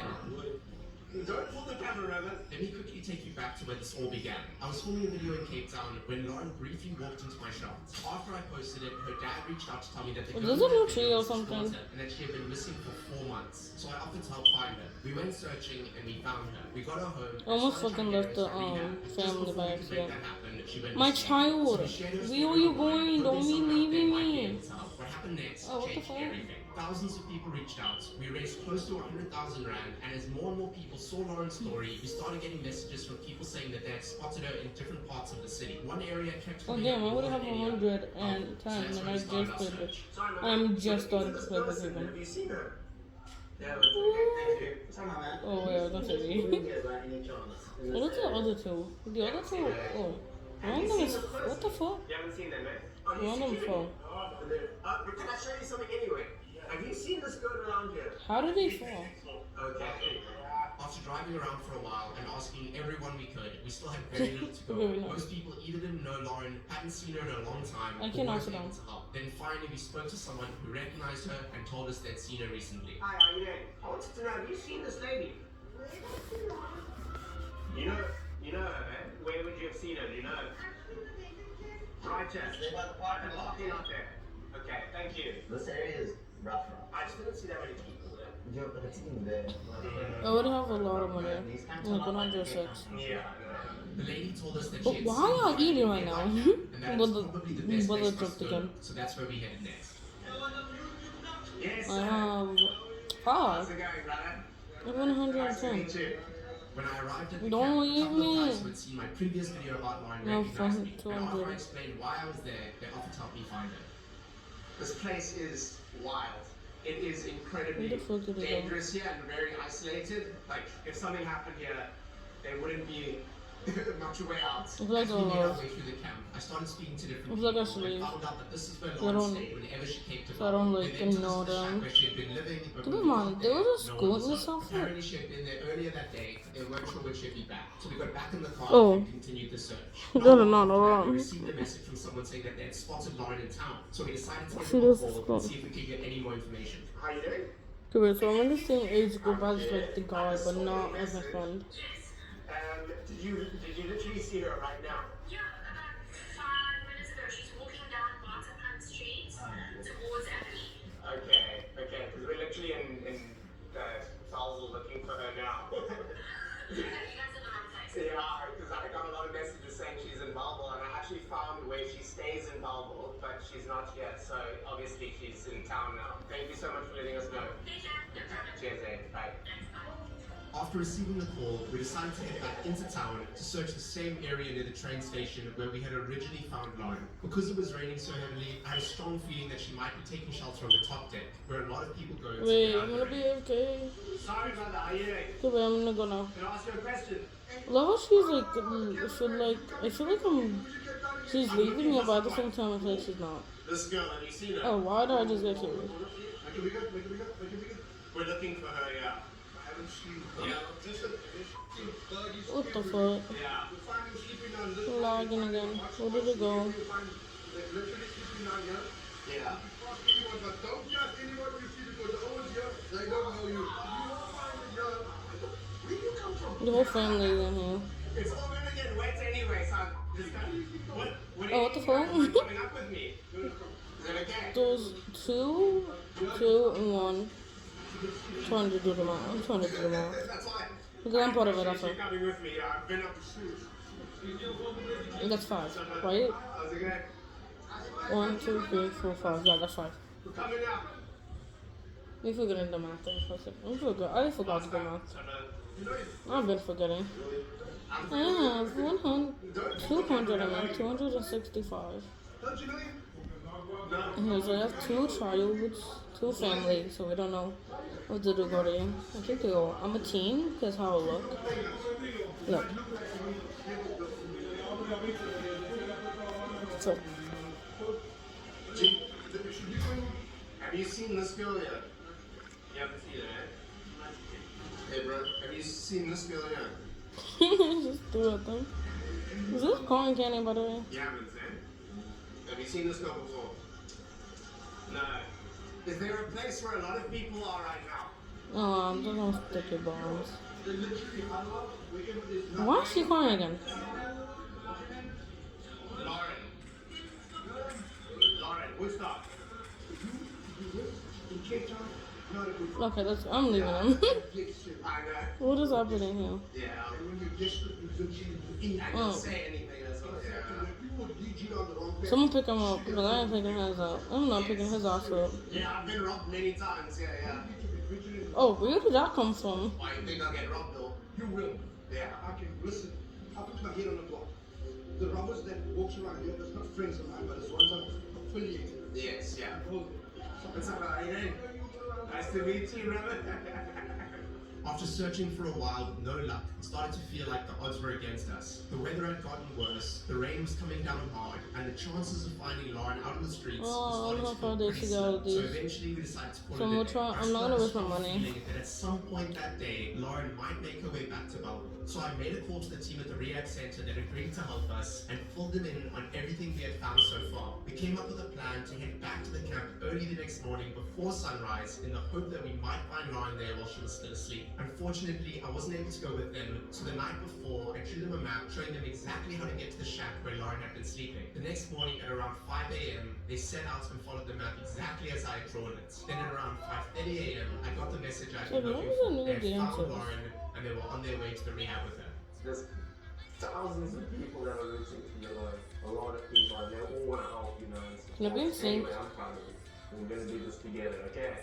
Don't pull the camera, Rabbit. Let me quickly take you back to where this all began. I was filming a video in Cape Town when Lauren briefly walked into my shop. After I posted it, her dad reached out to tell me that the Is this a new tree or something? and that she had been missing for 4 months. So I offered to help find her. We went searching and we found her. We got her home. Almost fucking left the family by accident. My missing. child, So we shared her where are story you with her. going? Put Don't this be on leaving my me. game tell. What happened next Oh, what the changed fuck? everything. Thousands of people reached out. We raised close to 100,000 rand, and as more and more people saw Lauren's story, we started getting messages from people saying that they had spotted her in different parts of the city. One area kept Oh coming damn, up I would more have than any other. 110 So that's and when I we just started our played it. search. I'm just starting to play this again. Have you seen her? Yeah, but okay, thank you. Sorry, man. Oh wait, I was gonna say We me. didn't get like any chance. What are the other two? The other two, oh. One of them is, what the fuck? You haven't seen them, man? One of them fell. But can I show you something anyway? Have you seen this girl around here? How did they fall? Okay. After driving around for a while and asking everyone we could, we still had very little to go. Very nice. Most people either didn't know Lauren, hadn't seen her in a long time, I or can weren't answer able them. to help. Then finally we spoke to someone who recognized her and told us they'd seen her recently. Hi, how you doing? I wanted to know, have you seen this lady? You know her, man? Where would you have seen her? Do you know her? Right here. Stay by the parking lot. Out there. Okay, thank you. This area is rough. I just didn't see that many people there. Yeah, but it's in there. I would have a lot of money. Like 106. Yeah. The lady told us that But she had why seen y'all her eating right now? and that But it's the probably the best place for us jumped to go, again. so that's where we headed next. Yes, I sir. have How's 5. it going, brother? I have Nice to 110. meet you. When I arrived at the Don't camp, a leave couple of me. guys who had seen my previous video about Lauren No, recognized from me. And after 200. I explained why I was there, they offered to help me find her. This place is wild. It is incredibly Where the fuck did it go? dangerous here and very isolated. Like, if something happened here, there wouldn't be much way out. I feel like As I we made our lost. way through the camp, I started speaking to different I feel like I people should and leave. found out that this is where So I Lauren don't- stayed whenever she came to so I don't, Bali. like, They then took us know to the shack them. where she had been living, but Keep when in we mind, got there was a no school one in was this home. outfit. Apparently she had been there earlier that day, but they weren't sure when she'd be back. So we got back in the car Oh. and continued the search. That is not a We lot. received a message from someone saying that they had spotted Lauren in town. So we decided to give See, them a this is call cool. and see if we could get any more information. How you doing? Okay, so I'm in the same age group as like the guy, but not as my friend. Did you literally see her right now? Yeah, about 5 minutes ago, she's walking down Waterfront Street towards Abbey. Okay, because we're literally in Salzburg looking for her now. You guys are the wrong place. Yeah, because I got a lot of messages saying she's in Balbal, and I actually found where she stays in Balbal, but she's not here, so obviously she's in town now. Thank you so much for letting us know. Cheers, bye. After receiving the call, we decided to head back into town to search the same area near the train station where we had originally found Lauren. Because it was raining so heavily, I had a strong feeling that she might be taking shelter on the top deck, where a lot of people go to Wait, get out I'm of gonna the be rain. okay. Sorry, brother, how you doing? Okay, wait, I'm gonna go now. Can I ask you a question? Love how she's like, I feel like she's leaving me, but at the same time, I feel like she's not. This girl, have you seen her? Oh, why did I just get curious? We're looking for her, yeah. What the fuck? Yeah. Lagging again. Where did it go? Yeah. Don't trust anyone you see because the ones here, they don't know you. Where do you come from? The whole family is in here. It's all gonna get wet anyway, so I'm just gonna... What Oh, what the fuck? coming up with me? Is that okay? Those two, and 1. I'm trying to do them out. I'm trying to do them out. That's why. Because I'm part of it, also. You're coming with me. I've been up to shoot. That's 5, right? How's it going? 1, 2, 3, 4, 5. Yeah, that's 5. We're coming out. We forgetting the math thing for a second. I forgot to do math. I've been forgetting. I have 265. Don't you know him? Okay, so I have 2 childs, 2 families, so we don't know what to do for you. I think they go, I'm a teen, because how I look. Look. So, Have you seen this girl yet? You haven't seen her, eh? Hey, bro, have you seen this girl yet? just threw at them. Is this corn candy, by the way? You haven't, eh? Have you seen this girl before? No. Is there a place where a lot of people are right now? They're gonna stick your bombs. Why is she crying again? Lauren, Woodstock. Okay, I'm leaving him. I know. What is happening here? Yeah. I don't say anything, that's all. Yeah. Someone pick him up because I ain't picking his up. I'm not picking his ass up. Yeah, I've been robbed many times. Yeah. Oh, where did that come from? Why you think I'll get robbed though? You will. Yeah. Okay, listen. I put my head on the block. The robbers that walks around here, that's not friends of mine, but it's ones I'm affiliated. Yes, yeah. What's up, how you doing? Nice to meet you, brother. After searching for a while with no luck, it started to feel like the odds were against us. The weather had gotten worse, the rain was coming down hard, and the chances of finding Lauren out on the streets I'm was not starting to to feel go with So these. eventually we decided to call So it a day. I'm not gonna waste my money. Feeling that at some point that day, Lauren might make her way back to Belleville. So I made a call to the team at the rehab center that agreed to help us and filled them in on everything we had found so far. We came up with a plan to head back to the camp early the next morning before sunrise in the hope that we might find Lauren there while she was still asleep. Unfortunately, I wasn't able to go with them, so the night before, I drew them a map showing them exactly how to get to the shack where Lauren had been sleeping. The next morning at around 5 a.m., they set out and followed the map exactly as I had drawn it. Then at around 5:30 a.m., I got the message I'd been looking for. They had found Lauren, and they were on their way to the rehab with her. There's thousands of people that are rooting for your life. A lot of people, and they all want to help, you know. Can I be in sync? Anyway, I'm proud of you. We're going to do this together, okay?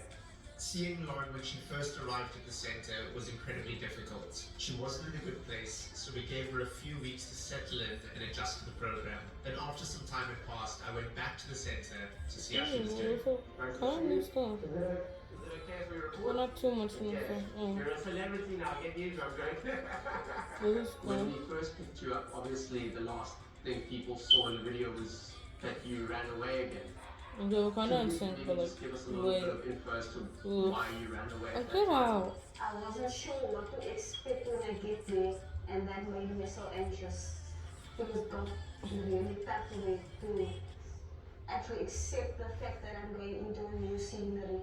Seeing Lauren when she first arrived at the center was incredibly difficult. She wasn't in a good place, so we gave her a few weeks to settle in and adjust to the program. Then after some time had passed, I went back to the center to see how she was doing. New stuff. Is it okay if we record? Well, not too much new stuff. You're a celebrity now, get used to it, When we first picked you up, obviously the last thing people saw in the video was that you ran away again. And they were kind of in sync, but like, give us a little bit of info as to why you ran away. Get out. I wasn't sure what to expect when I get there, and that made me so anxious. It was really tough for me to actually accept the fact that I'm going into a new scenery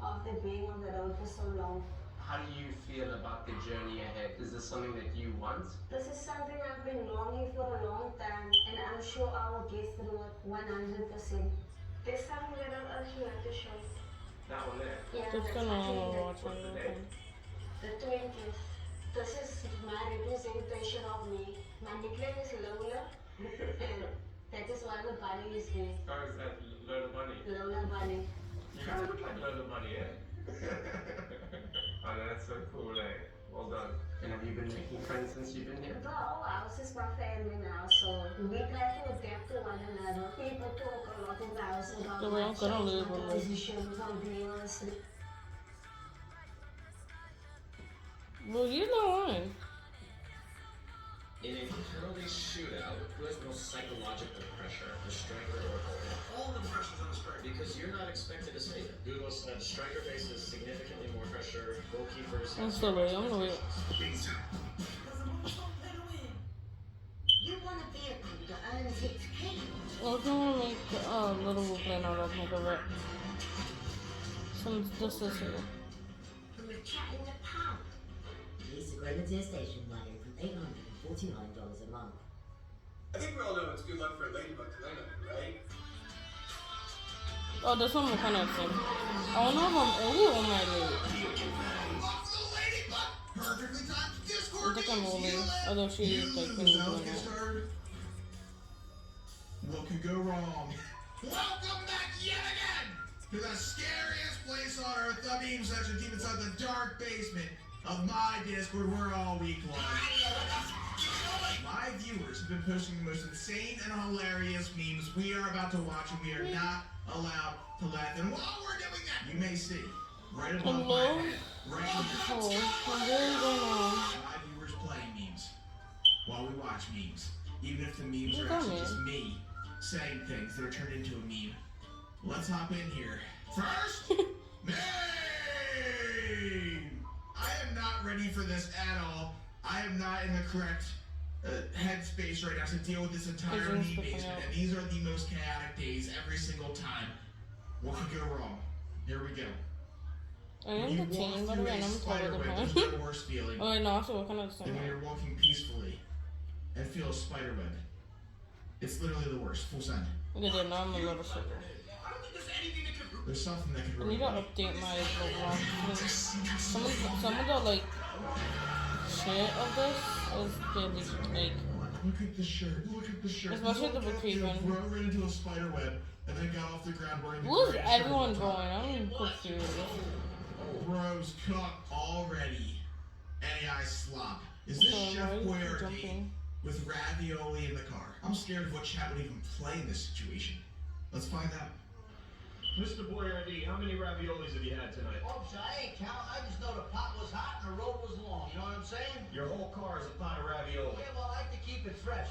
after being on the road for so long. How do you feel about the journey ahead? Is this something that you want? This is something I've been longing for a long time, and I'm sure I will get through it 100%. There's something that I'd actually like to show. That one there? Yeah, Just that's gonna actually watch it. the 20th. This is my representation of me. My nickname is Lola, and that is why the bunny is there. Or is that Lola Bunny? Lola Bunny. You kind of look like Lola Bunny, eh? Oh, that's so cool, eh? Well done. And have you been making friends since you've been here? The whole house is my family now, so we try to adapt to one another. People talk a lot in the house about So my we're gonna live with it. positions on viewers. Well, you're not lying. In a penalty shootout, who has the most psychological pressure, the striker or goalie? All the pressure's on the striker. Because you're not expected to say that. Who most striker faces significantly more pressure, goalkeepers... I'm still waiting. I'm gonna wait. You want a vehicle to earn 6K. Well, if you want to make little plan out of make of it. Since this is here. From the chat in the pound. It's a Grenadier station wagon from $849 a month. I think we all know it's good luck for a ladybug to land on it, right? Oh, this one kind of thing. I don't know if I'm early or my late. I think I'm early, although she is like really doing that. What could go wrong? Welcome back yet again to the scariest place on earth, the meme section, deep inside the dark basement of my Discord. We're all week long. My viewers have been posting the most insane and hilarious memes we are about to watch, and we are not allowed to laugh. And while we're doing that, you may see right above my head, right here, my viewers playing memes while we watch memes. Even if the memes are actually just me saying things that are turned into a meme. Let's hop in here. First, meme! I am not ready for this at all. I am not in the correct headspace right now to deal with this entire meme basement. And these are the most chaotic days every single time. What could go wrong? Here we go. I am the teen, by the way, and I'm taller than there's him. no worse feeling Oh, wait, no, also we're kind of the than same. when you're walking peacefully and feel a spider web. It's literally the worst. Full send. They did not. I'm a little sugar. There's something that could I need to update my roblox. Some of the like shit of this is really like. Look at the shirt. Look at the shirt. Especially the bookkeeping. Bro ran into a spider web and then got off the ground wearing the Who's gray shirt everyone on top. going? I'm confused. Bro's cooked already. AI slop. Is this Okay, Chef why are you Boyardee jumping? with ravioli in the car? I'm scared of what chat would even play in this situation. Let's find out. Mr. Boyardee, how many raviolis have you had tonight? Folks, I ain't counting. I just know the pot was hot and the road was long. You know what I'm saying? Your whole car is a pot of ravioli. Yeah, well, I like to keep it fresh.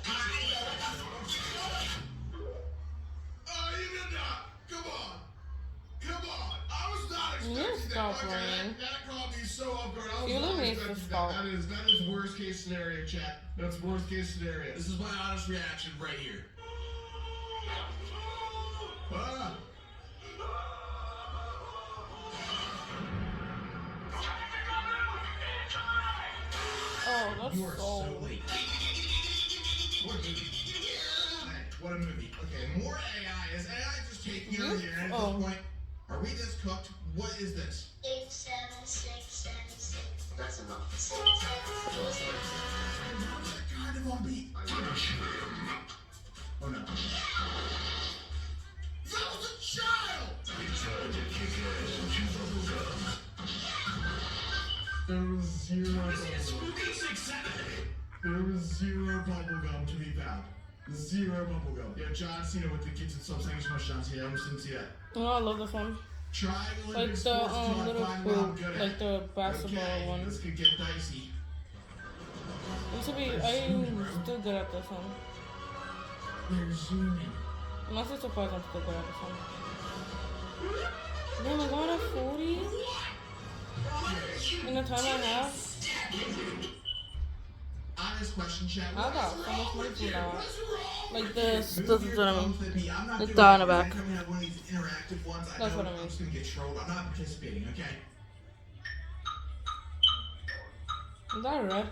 Oh, you did not! Come on! Come on! I was not You need to expecting stop that. playing. That caught me so off guard. I was You not need to expecting stop. that. That is worst case scenario, chat. That's worst case scenario. This is my honest reaction right here. Ah! Oh, that's You are so. so late. What a movie. What a movie. Okay, more AI. Is AI just taking over the internet at this point? Are we this cooked? What is this? 8, 7, 6, 7, 6. That's enough. Kind of on beat. Oh no. That was a child! There was zero bubblegum to be found. Zero bubblegum. Yeah, John Cena with the kids and stuff. Thank you so much, John Cena. I almost didn't see that. Oh, I love this one. Triangle Like Olympic the sports until I little find what I'm hoop, good like at. the basketball Okay, one. this could get dicey. I'm still good at this one. They're zooming. I'm not so surprised I'm still good at this one. Damn, I got a 40 in the time I have. Honest question, chat. I got so much money from that. Like this is Move what your I mean. thumbs at me. I'm not The doing thigh in it. the back. If I come in at one of these interactive ones, I That's know what I mean. I'm just gonna get trolled. I'm not participating, okay? Is that red?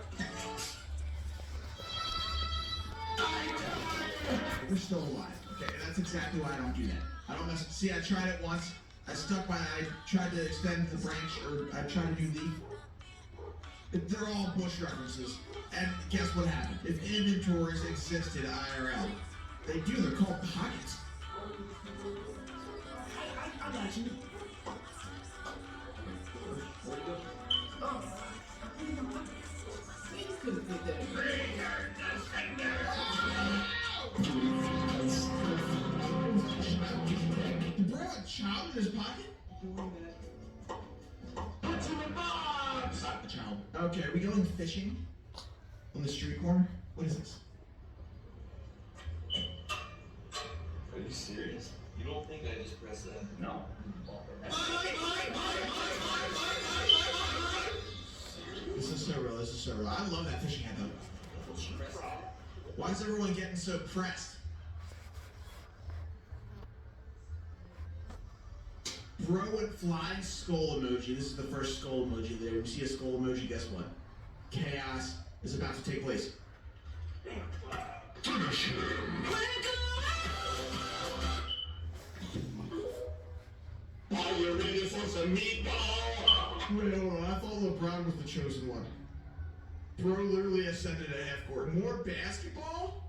We're still alive. Okay, that's exactly why I don't do that. I don't mess. See, I tried it once. I tried to extend the branch, or I tried to do leaf. They're all bush references. And guess what happened? If inventories existed IRL, they do. They're called pockets. I got you. Bro, a child in his pocket? What's in the box? Not the child. Okay, are we going fishing? On the street corner? What is this? Are you serious? You don't think I just pressed that? No. This is so real, this is so real. I love that fishing head though. Why is everyone getting so pressed? Bro went flying skull emoji. This is the first skull emoji there. You see a skull emoji, guess what? Chaos is about to take place. Finish him. Are you ready for some meatball? Wait, hold on. I thought LeBron was the chosen one. Bro literally ascended a half court. More basketball?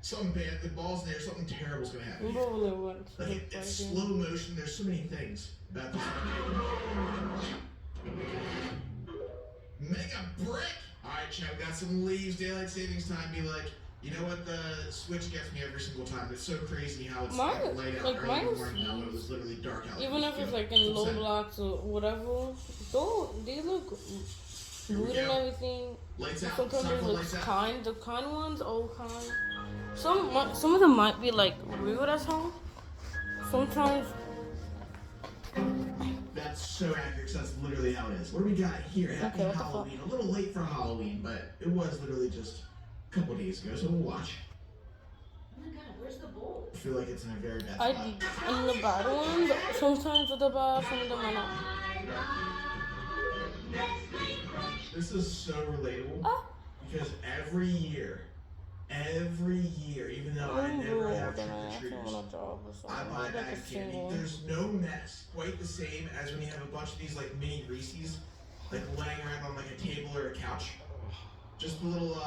Something bad. The ball's there. Something terrible's gonna happen. Like it's slow motion. There's so many things about this. Mega brick. All right, chat. We got some leaves. Daylight savings time. Be like, you know what? The Switch gets me every single time. It's so crazy how it's light out early in the morning now when it was literally dark out. Even if it's like in roblox or whatever, they look good and everything. Lights out. Sometimes Time they for look lights out. kind, the kind ones, old kind. Some of them might be like weird as hell. Sometimes. That's so accurate, because that's literally how it is. What do we got here? Happy Okay, what the Halloween. A little late for Halloween, but it was literally just a couple days ago, so we'll watch. Oh my god, Where's the bowl? I feel like it's in a very bad I spot. in the bad ones. Sometimes they're bad, some of them are not. This is so relatable because every year, even though I never have trick-or-treaters, I buy bag of candy. There's no mess quite the same as when you have a bunch of these like mini Reese's like laying around on like a table or a couch. Just the little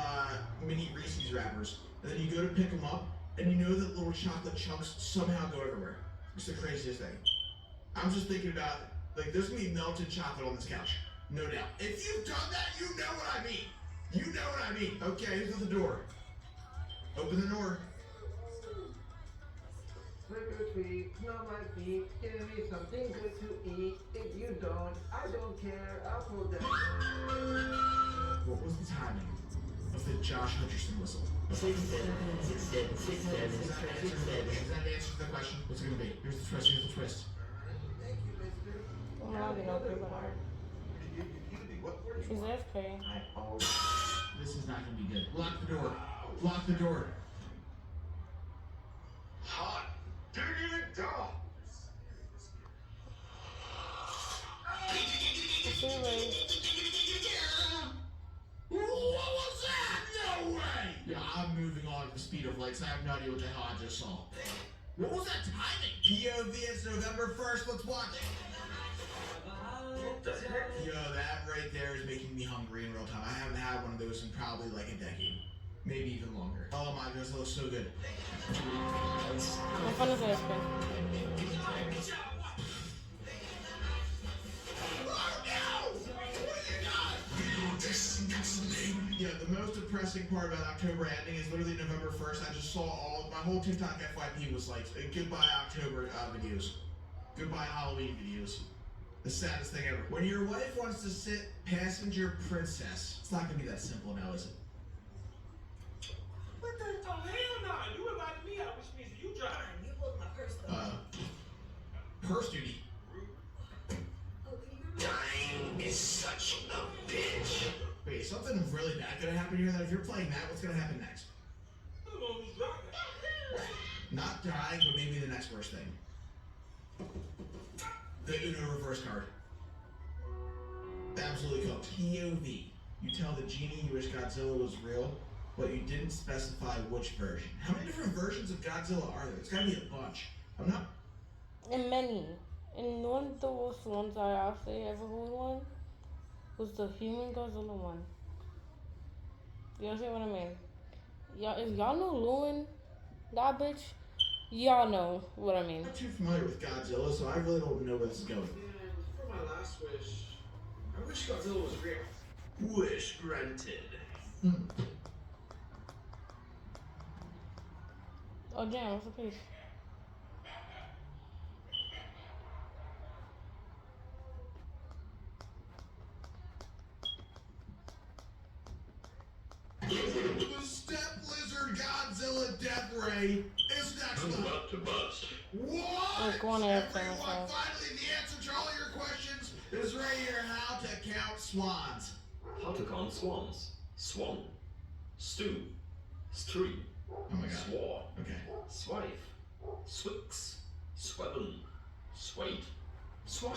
mini Reese's wrappers. And then you go to pick them up and you know that little chocolate chunks somehow go everywhere. It's the craziest thing. I'm just thinking about, like, there's gonna be melted chocolate on this couch. No doubt. If you've done that, you know what I mean. You know what I mean. Okay, here's the door. Open the door. Trick or treat, smell my feet, give me something good to eat. If you don't, I don't care, I'll pull down. What was the timing of the Josh Hutcherson whistle? 6, 7, 6, 7, 6, 7, 6, 7, 6, 7. Is that the answer to the question? What's it gonna be? Here's the twist, here's the twist. Thank you, mister. She's AFK. This is not gonna be good. Lock the door. Lock the door. Hot diggity dog. What was that? No way! Yeah, I'm moving on at the speed of light, so I have no idea what the hell I just saw. What was that timing? POV, it's November 1st, let's watch it. What the heck? Yo, that right there is making me hungry in real time. I haven't had one of those in probably like a decade. Maybe even longer. Oh my gosh, that looks so good. What fun is AFK? Yeah, the most depressing part about October ending is literally November 1st. I just saw my whole TikTok FYP was like goodbye October videos. Goodbye Halloween videos. The saddest thing ever. When your wife wants to sit passenger princess, it's not gonna be that simple now, is it? What the? Oh, hell no. You invited me out, which means you drive. You hold my purse though. Purse duty. Dying is such a bitch. Wait, something really bad gonna happen here? That if you're playing that, what's gonna happen next? Not dying, but maybe the next worst thing. The Uno reverse card. Absolutely cool. POV. You tell the genie you wish Godzilla was real, but you didn't specify which version. How many different versions of Godzilla are there? It's gotta be a bunch. I'm not. And many. And one of the worst ones I actually ever heard one was the human Godzilla one. You understand what I mean? Y'all, if y'all know Lewin, that bitch, y'all know what I mean. I'm not too familiar with Godzilla, so I really don't know where this is going. For my last wish, I wish Godzilla was real. Wish granted. Oh damn, what's the piece? The Step Lizard Godzilla Death Ray is next I'm up. about to bust. What? Like one after Everyone, myself. finally the answer to all your questions is right here. How to count swans. How to count swans. Swan. Stew. Stream. Oh my god. Swar. Okay. Swife. Swix. Swabben. Swait. Swine.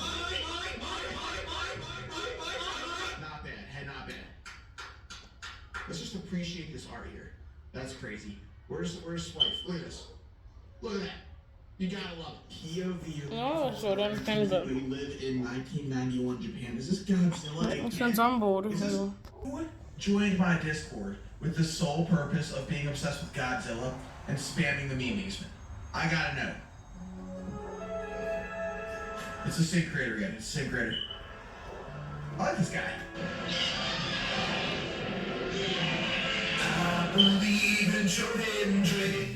Not bad. Hey, not bad. Let's just appreciate this art here. That's crazy. Where's Swife? Look at this. Look at that. You gotta love it. POV. No, so them things that we live in 1991 Japan. Is this Godzilla again? since I'm bored of Is this you. who joined my Discord with the sole purpose of being obsessed with Godzilla and spamming the meme basement? I gotta know. It's the same creator again. It's the same creator. I like this guy. I believe in Joe Hendry.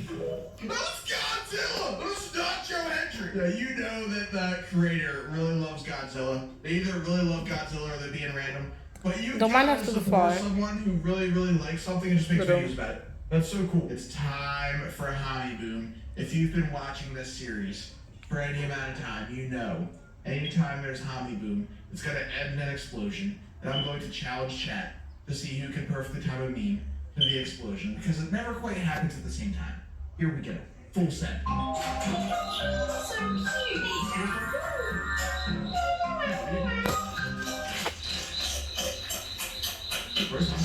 That's Godzilla! That's not Joe Hendry! Now, you know that the creator really loves Godzilla. They either really love Godzilla or they're being random. But you Don't mind gotta after the support fire. someone who really, really likes something and just makes videos about it. That's so cool. It's time for Haiii Boom. If you've been watching this series for any amount of time, you know anytime there's Haiii Boom, it's gonna end in an explosion, and I'm going to challenge chat to see who can perfectly time a meme to the explosion, because it never quite happens at the same time. Here we go. Full set. So cute. First one.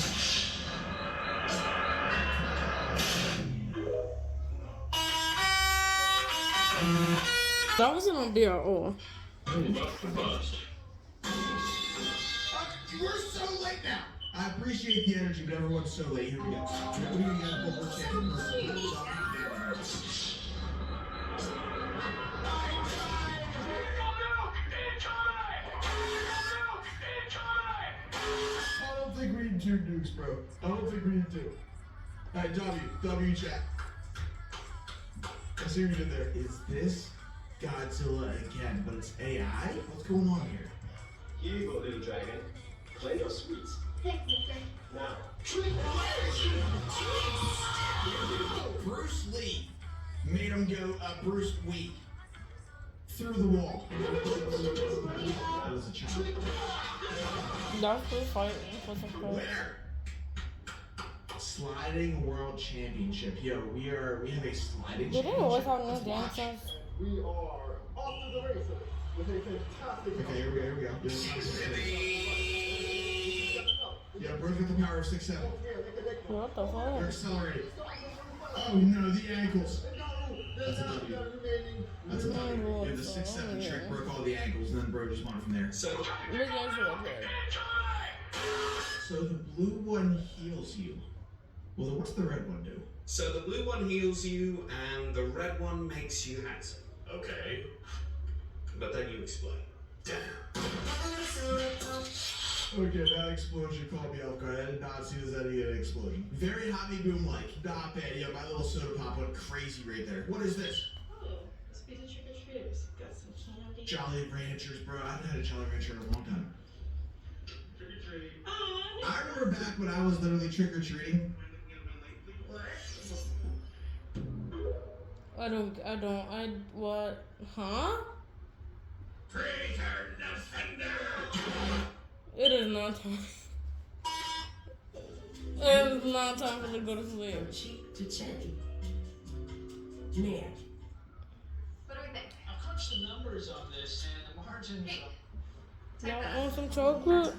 That wasn't on there at all. We're so late now. I appreciate the energy, but everyone's so late. Here we go. What do you got? I don't think we need 2 nukes, bro. I don't think we need 2. Alright, W chat. I see what you did there. Is this Godzilla again, but it's AI? What's going on here? Here you go, little dragon. Play your sweets. Thanks, mister. Now. Bruce Lee made him go Bruce Wee through the wall. That was a child. That's pretty fighting for some crap. Winner. Sliding World Championship. Yo, we have a sliding Did they championship. always have no dancers? We are off to the races with a fantastic. Okay, here we go. Yeah, Bro's got the power of 6-7. What the They're fuck? accelerating. Oh no, the ankles. That's a W. That's a W. Yeah, the 6-7 trick broke all the ankles, and then Bro just won from there. Look at that. So the blue one heals you. Well, then what's the red one do? So the blue one heals you, and the red one makes you handsome. Okay. But then you explain. Damn. Okay, that explosion caught me off guard. I did not see this any explosion. Very Hobby Boom like. Not bad. Yo, my little soda pop went crazy right there. What is this? Oh, must be the trick-or-treaters. Got some candy. Jolly Ranchers, bro. I haven't had a Jolly Rancher in a long time. Trick-or-treat. I remember back when I was literally trick-or-treating. What? Huh? It is not time. It is not time for me to go to sleep. From cheap to chatty. Man. What do we think? I crunched the numbers on this, and the margins. Y'all want some chocolate?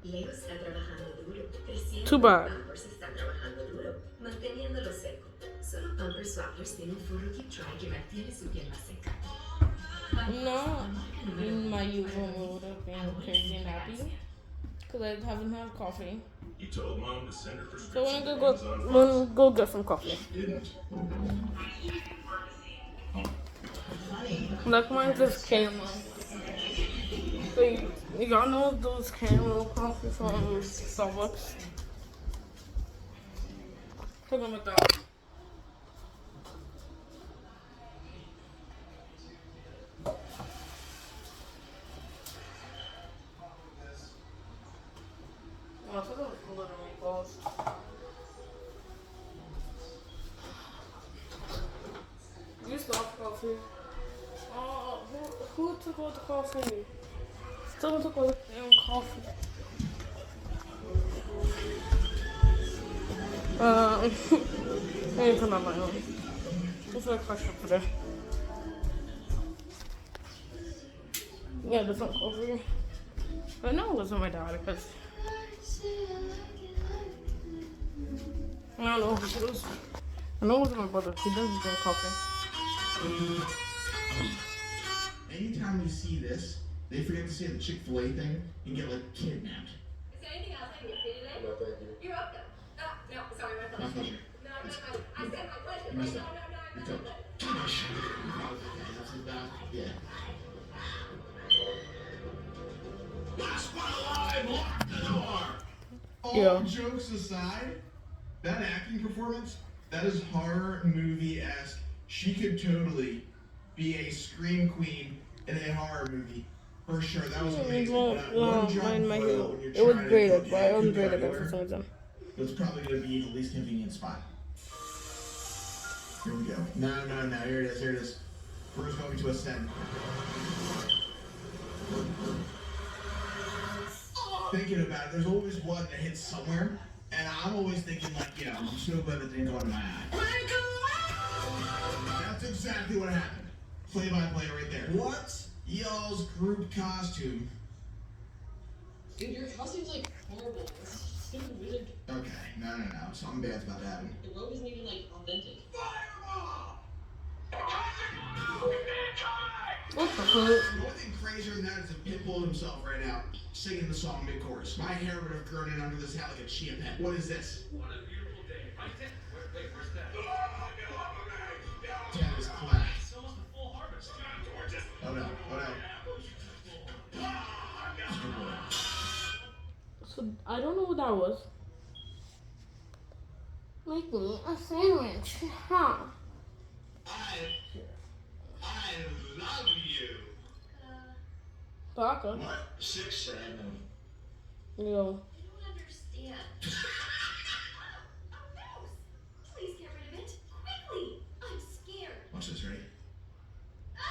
Leo está trabajando duro, creciendo. Too bad. Pampers está trabajando duro, manteniéndolo seco. Solo Pampers Swappers tiene un forro Keep Dry que mantiene su piel más seca. No, in my usual mood of being crazy and happy. Because I haven't had coffee. You told Mom to send her prescription. So we're gonna go get some coffee. Like mine just caramel. So y'all know those caramel coffee from Starbucks? Take them with that. Oh, I thought it was glitter meatballs. You stop coffee. Who took all the coffee? Someone took all the damn coffee. I need to put on my own. What's the question for there? Yeah, there's no coffee. I know it wasn't my dad because I don't know who it was. I know it wasn't my brother. He doesn't drink coffee. Anytime we see this, they forget to say the Chick-fil-A thing and get like kidnapped. Is there anything else I can get for you today? No, thank you. You're welcome. No, sorry, my My pleasure. pleasure. No, I said my pleasure. You messed up. No. You're Yeah. Last one alive, lock the door! All jokes aside, that acting performance, that is horror movie-esque. She could totally be a scream queen in a horror movie. For sure, that was amazing. It was graded, but I wasn't graded for some reason. It's probably going to be the least convenient spot. Here we go. No. Here it is. We're going to ascend. Thinking about it, there's always one that hits somewhere, and I'm always thinking like, I'm so glad that didn't go into my eye. exactly what happened. Play-by-play right there. What? Y'all's group costume. Dude, your costume's like horrible. It's stupid wizard. Okay, no. Something bad's about to happen. The robe isn't even like authentic. Fireball! What the fuck? The only thing crazier than that is the pitbull himself right now, singing the song mid-chorus. My hair would have grown in under this hat like a chia pet. What is this? What a beautiful day, right? Wait, where's that? That is class. It's almost a full harvest. Oh no. So I don't know what that was. Make me a sandwich. Huh? I love you. Baka. What? 6, 7. Yo. I don't understand. A mouse! Please get rid of it. Quickly! I'm scared. Watch this, ready? Ah!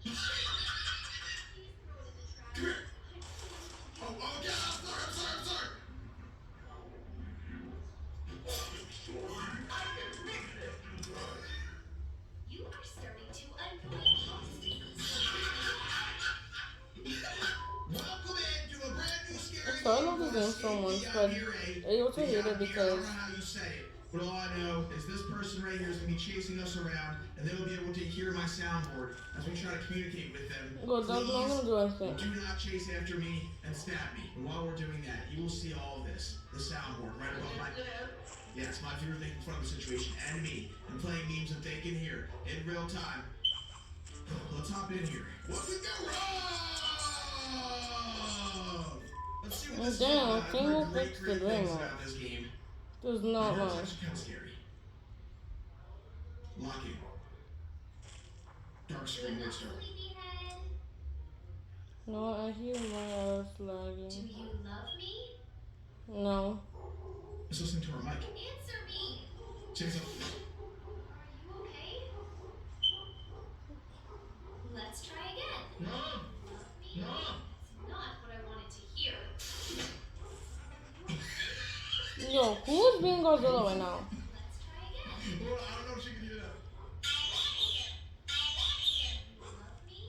Please throw it in the trash. Come here. Oh, yeah, I'm sorry. You are starting to annoy me. Welcome into a brand new scary So I love this game so much, but I also hate it because I don't know how you say it, but all I know is this person right here is going to be chasing us around, and they'll be able to hear my soundboard as we try to communicate with them. God, that's not gonna do anything. Do not chase after me and stab me. And while we're doing that, you will see all of this, the soundboard right above my... Yes, my favorite thing in front of the situation, and me, and playing memes that they can hear in real time. Let's hop in here. What could go wrong? Let's see what this is Damn, all about. I've thing heard will great fix the things game. about this game. There's I not know it's much. actually kind of scary. Locking. Dark screen, red star. Sleepyhead, No, I hear my ass do lagging. you love me? No. It's listening to our mic. Answer me. Say something. Are you okay? Let's try again. Mom! Love me? Mom! It's not what I wanted to hear. Yo, who is being Godzilla right now? Let's try again. Well, I don't know if she can do that. You love me?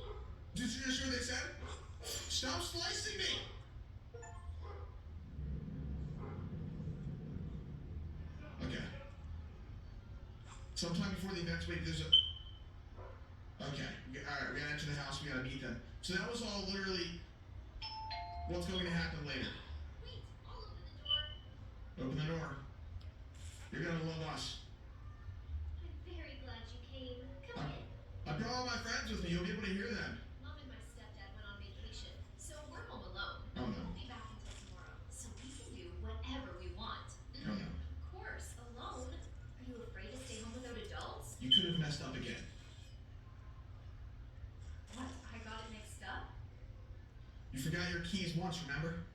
Did you just hear what they said? Stop slicing me! Okay. Sometime before the events, wait, there's a... Okay. Alright, we gotta enter the house, we gotta meet them. So that was all literally what's going to happen later. Wait, I'll open the door. Open the door. You're gonna love us. I'm very glad you came. Come in. I brought all my friends with me, you'll be able to hear them. Mom and my stepdad went on vacation, so we're home alone. Oh no. We'll be back until tomorrow, so we can do whatever we want. Oh no. Of course, alone. Are you afraid to stay home without adults? You could have messed up again. What? I got it mixed up? You forgot your keys once, remember?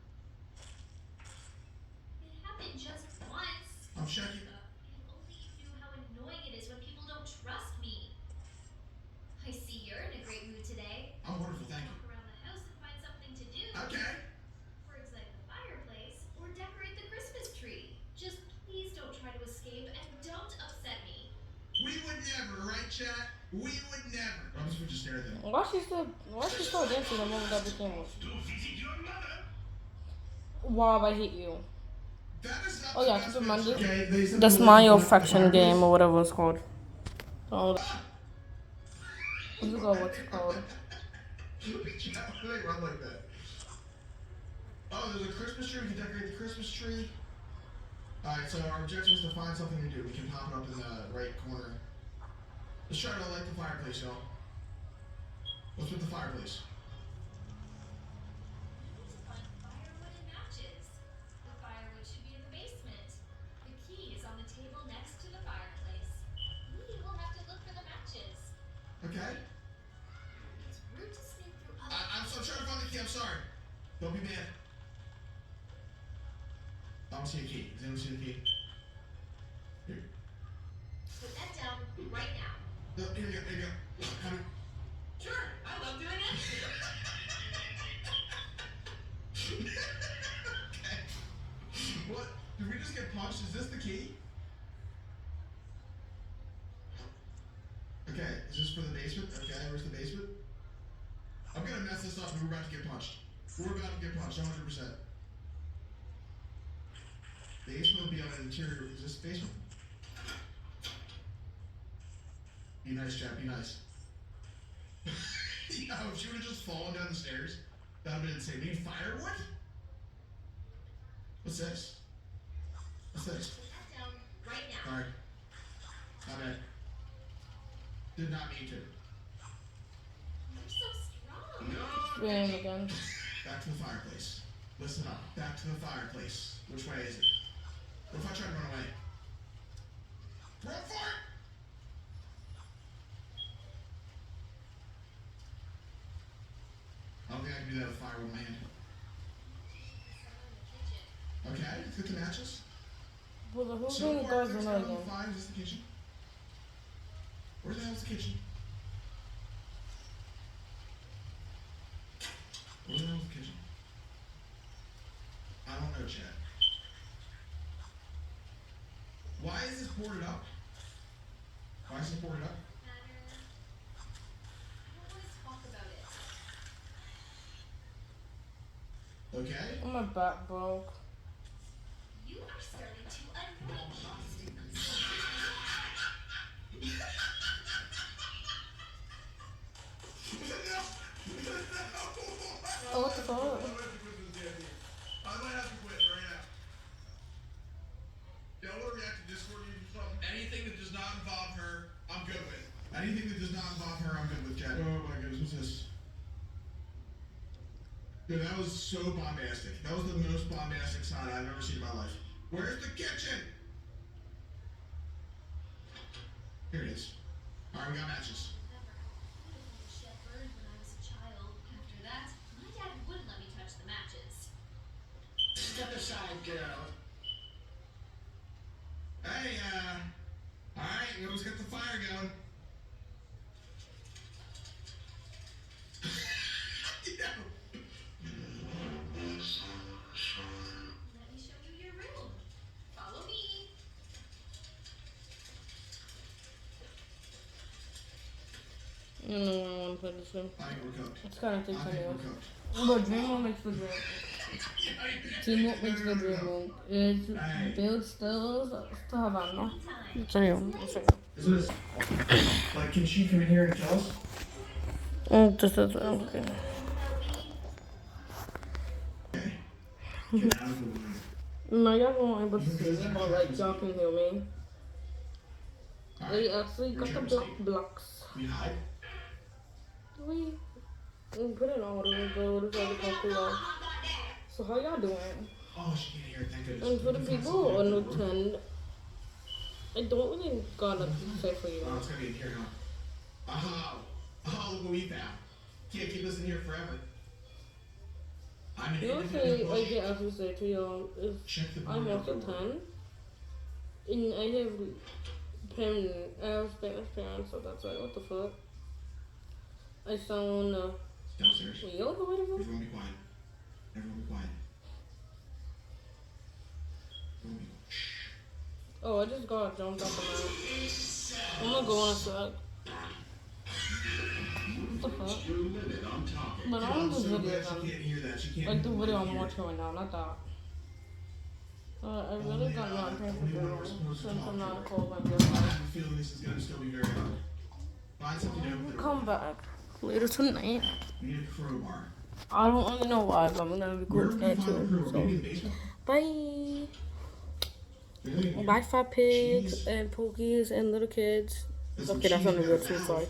It happened just once. I'm checking. If only you knew how annoying it is when people don't trust me. I see you're in a great mood today. Oh, wonderful, thank you. Walk around the house and find something to do. Okay. For example, the fireplace or decorate the Christmas tree. Just please don't try to escape and don't upset me. We would never, right, chat? We would never. I'm just gonna stare at them. Why she still dancing the moment that became one? Wow, I hate you. Oh yeah, keep in mind the smile fraction game or whatever it's called. Oh, I forgot what it's called. Why do they run like that? Oh, there's a Christmas tree. We can decorate the Christmas tree. Alright, so our objective is to find something to do. We can pop it up in the right corner. Let's try to light the fireplace, y'all. What's with the fireplace? Find firewood and matches. The firewood should be in the basement. The key is on the table next to the fireplace. We will have to look for the matches. Okay. It's rude to sneak through other. I'm trying to find the key. I'm sorry. Don't be mad. I don't see a key. Does anyone see the key? Here. Put that down right now. No, here you go. Here you go. How do... Sure, I love doing it. Okay. What? Did we just get punched? Is this the key? Okay, is this me. We're about to get punched. We're about to get punched, 100%. The basement will be on the interior. Is this basement? Be nice, Chad. Be nice. Yo, if she would have just fallen down the stairs, that would have been insane. Need firewood? What's this? What's this? Put that down right now. Sorry. My bad. Did not mean to. You're so strong. Spin again. Back to the fireplace. Listen up. Back to the fireplace. Which way is it? What if I try to run away? Run for it! I don't think I can do that with fire with my hand. Okay, let's get the matches. Well, the whole So thing far, goes things on going again. fine. Is this the kitchen? Where the hell is the kitchen? Where the hell is the kitchen? I don't know, Chad. Why is this boarded up? Why is this boarded up? Okay. Oh, my back broke. You are starting to annoy me. Oh, what the fuck? I might have to quit right now. Y'all want to react to Discord or something? Anything that does not involve her, I'm good with. Anything that does not involve her, I'm good with, Chad. Oh my goodness, what's this? Dude, that was so bombastic. That was the most bombastic sign I've ever seen in my life. Where's the kitchen? Here it is. Alright, we got matches. Shepherd when I was a child. After that, my dad wouldn't let me touch the matches. Step aside, girl. Hey, alright, we almost got the fire going. Let me show you your room. Follow me. I don't know why I want to play this game. I think we're cooked. It's kind of things I think anyway. we're cooked. But dream what makes the dream. Dream what makes the dream work. It's build stills to Havana. Så jo, så jo. Is this, like, can she come in here and tell us? Just as well. Okay. Get out of the way. No, y'all won't able to see me, but like y'all can hear me. They actually got the blocks. We hide? We put it on order, go to the calculator. So how y'all doing? Oh, she can't hear it, thank goodness. And for the people on the 10, I don't really got nothing to say for you. Oh, it's gonna be in here, huh? Oh, look what we found. Can't keep us in here forever. I'm an The only independent thing I boy. can actually say to y'all is I'm also 10, and I have Spanish parents, so that's like, what the fuck? I sound, Downstairs. wait, y'all go where to go? Everyone be quiet. Everyone be quiet. Everyone be quiet. Oh, I just got jumped off the map. I'm gonna go in a sec. What the fuck? But I want to do video She can't hear that. She can't like the hear video what I'm I hear. watching right now, not that. I really got not time for video since I'm not cold like this. I have a feeling this is gonna still be very hard. Find something to We'll come back later tonight. We need a crowbar. I don't really know why, but I'm gonna be Where cool would with we that find a too. crowbar? Maybe in the So, basement? bye. Really? Bye, fat pigs and pokies and little kids. There's Okay, some that's not cheese a there. real true story.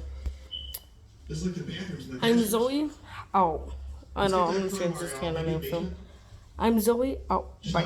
This is like the bathrooms in the I'm desert. Zoe. Out. I know, I'm gonna change this channel name soon. I'm Zoe. Out. Bye.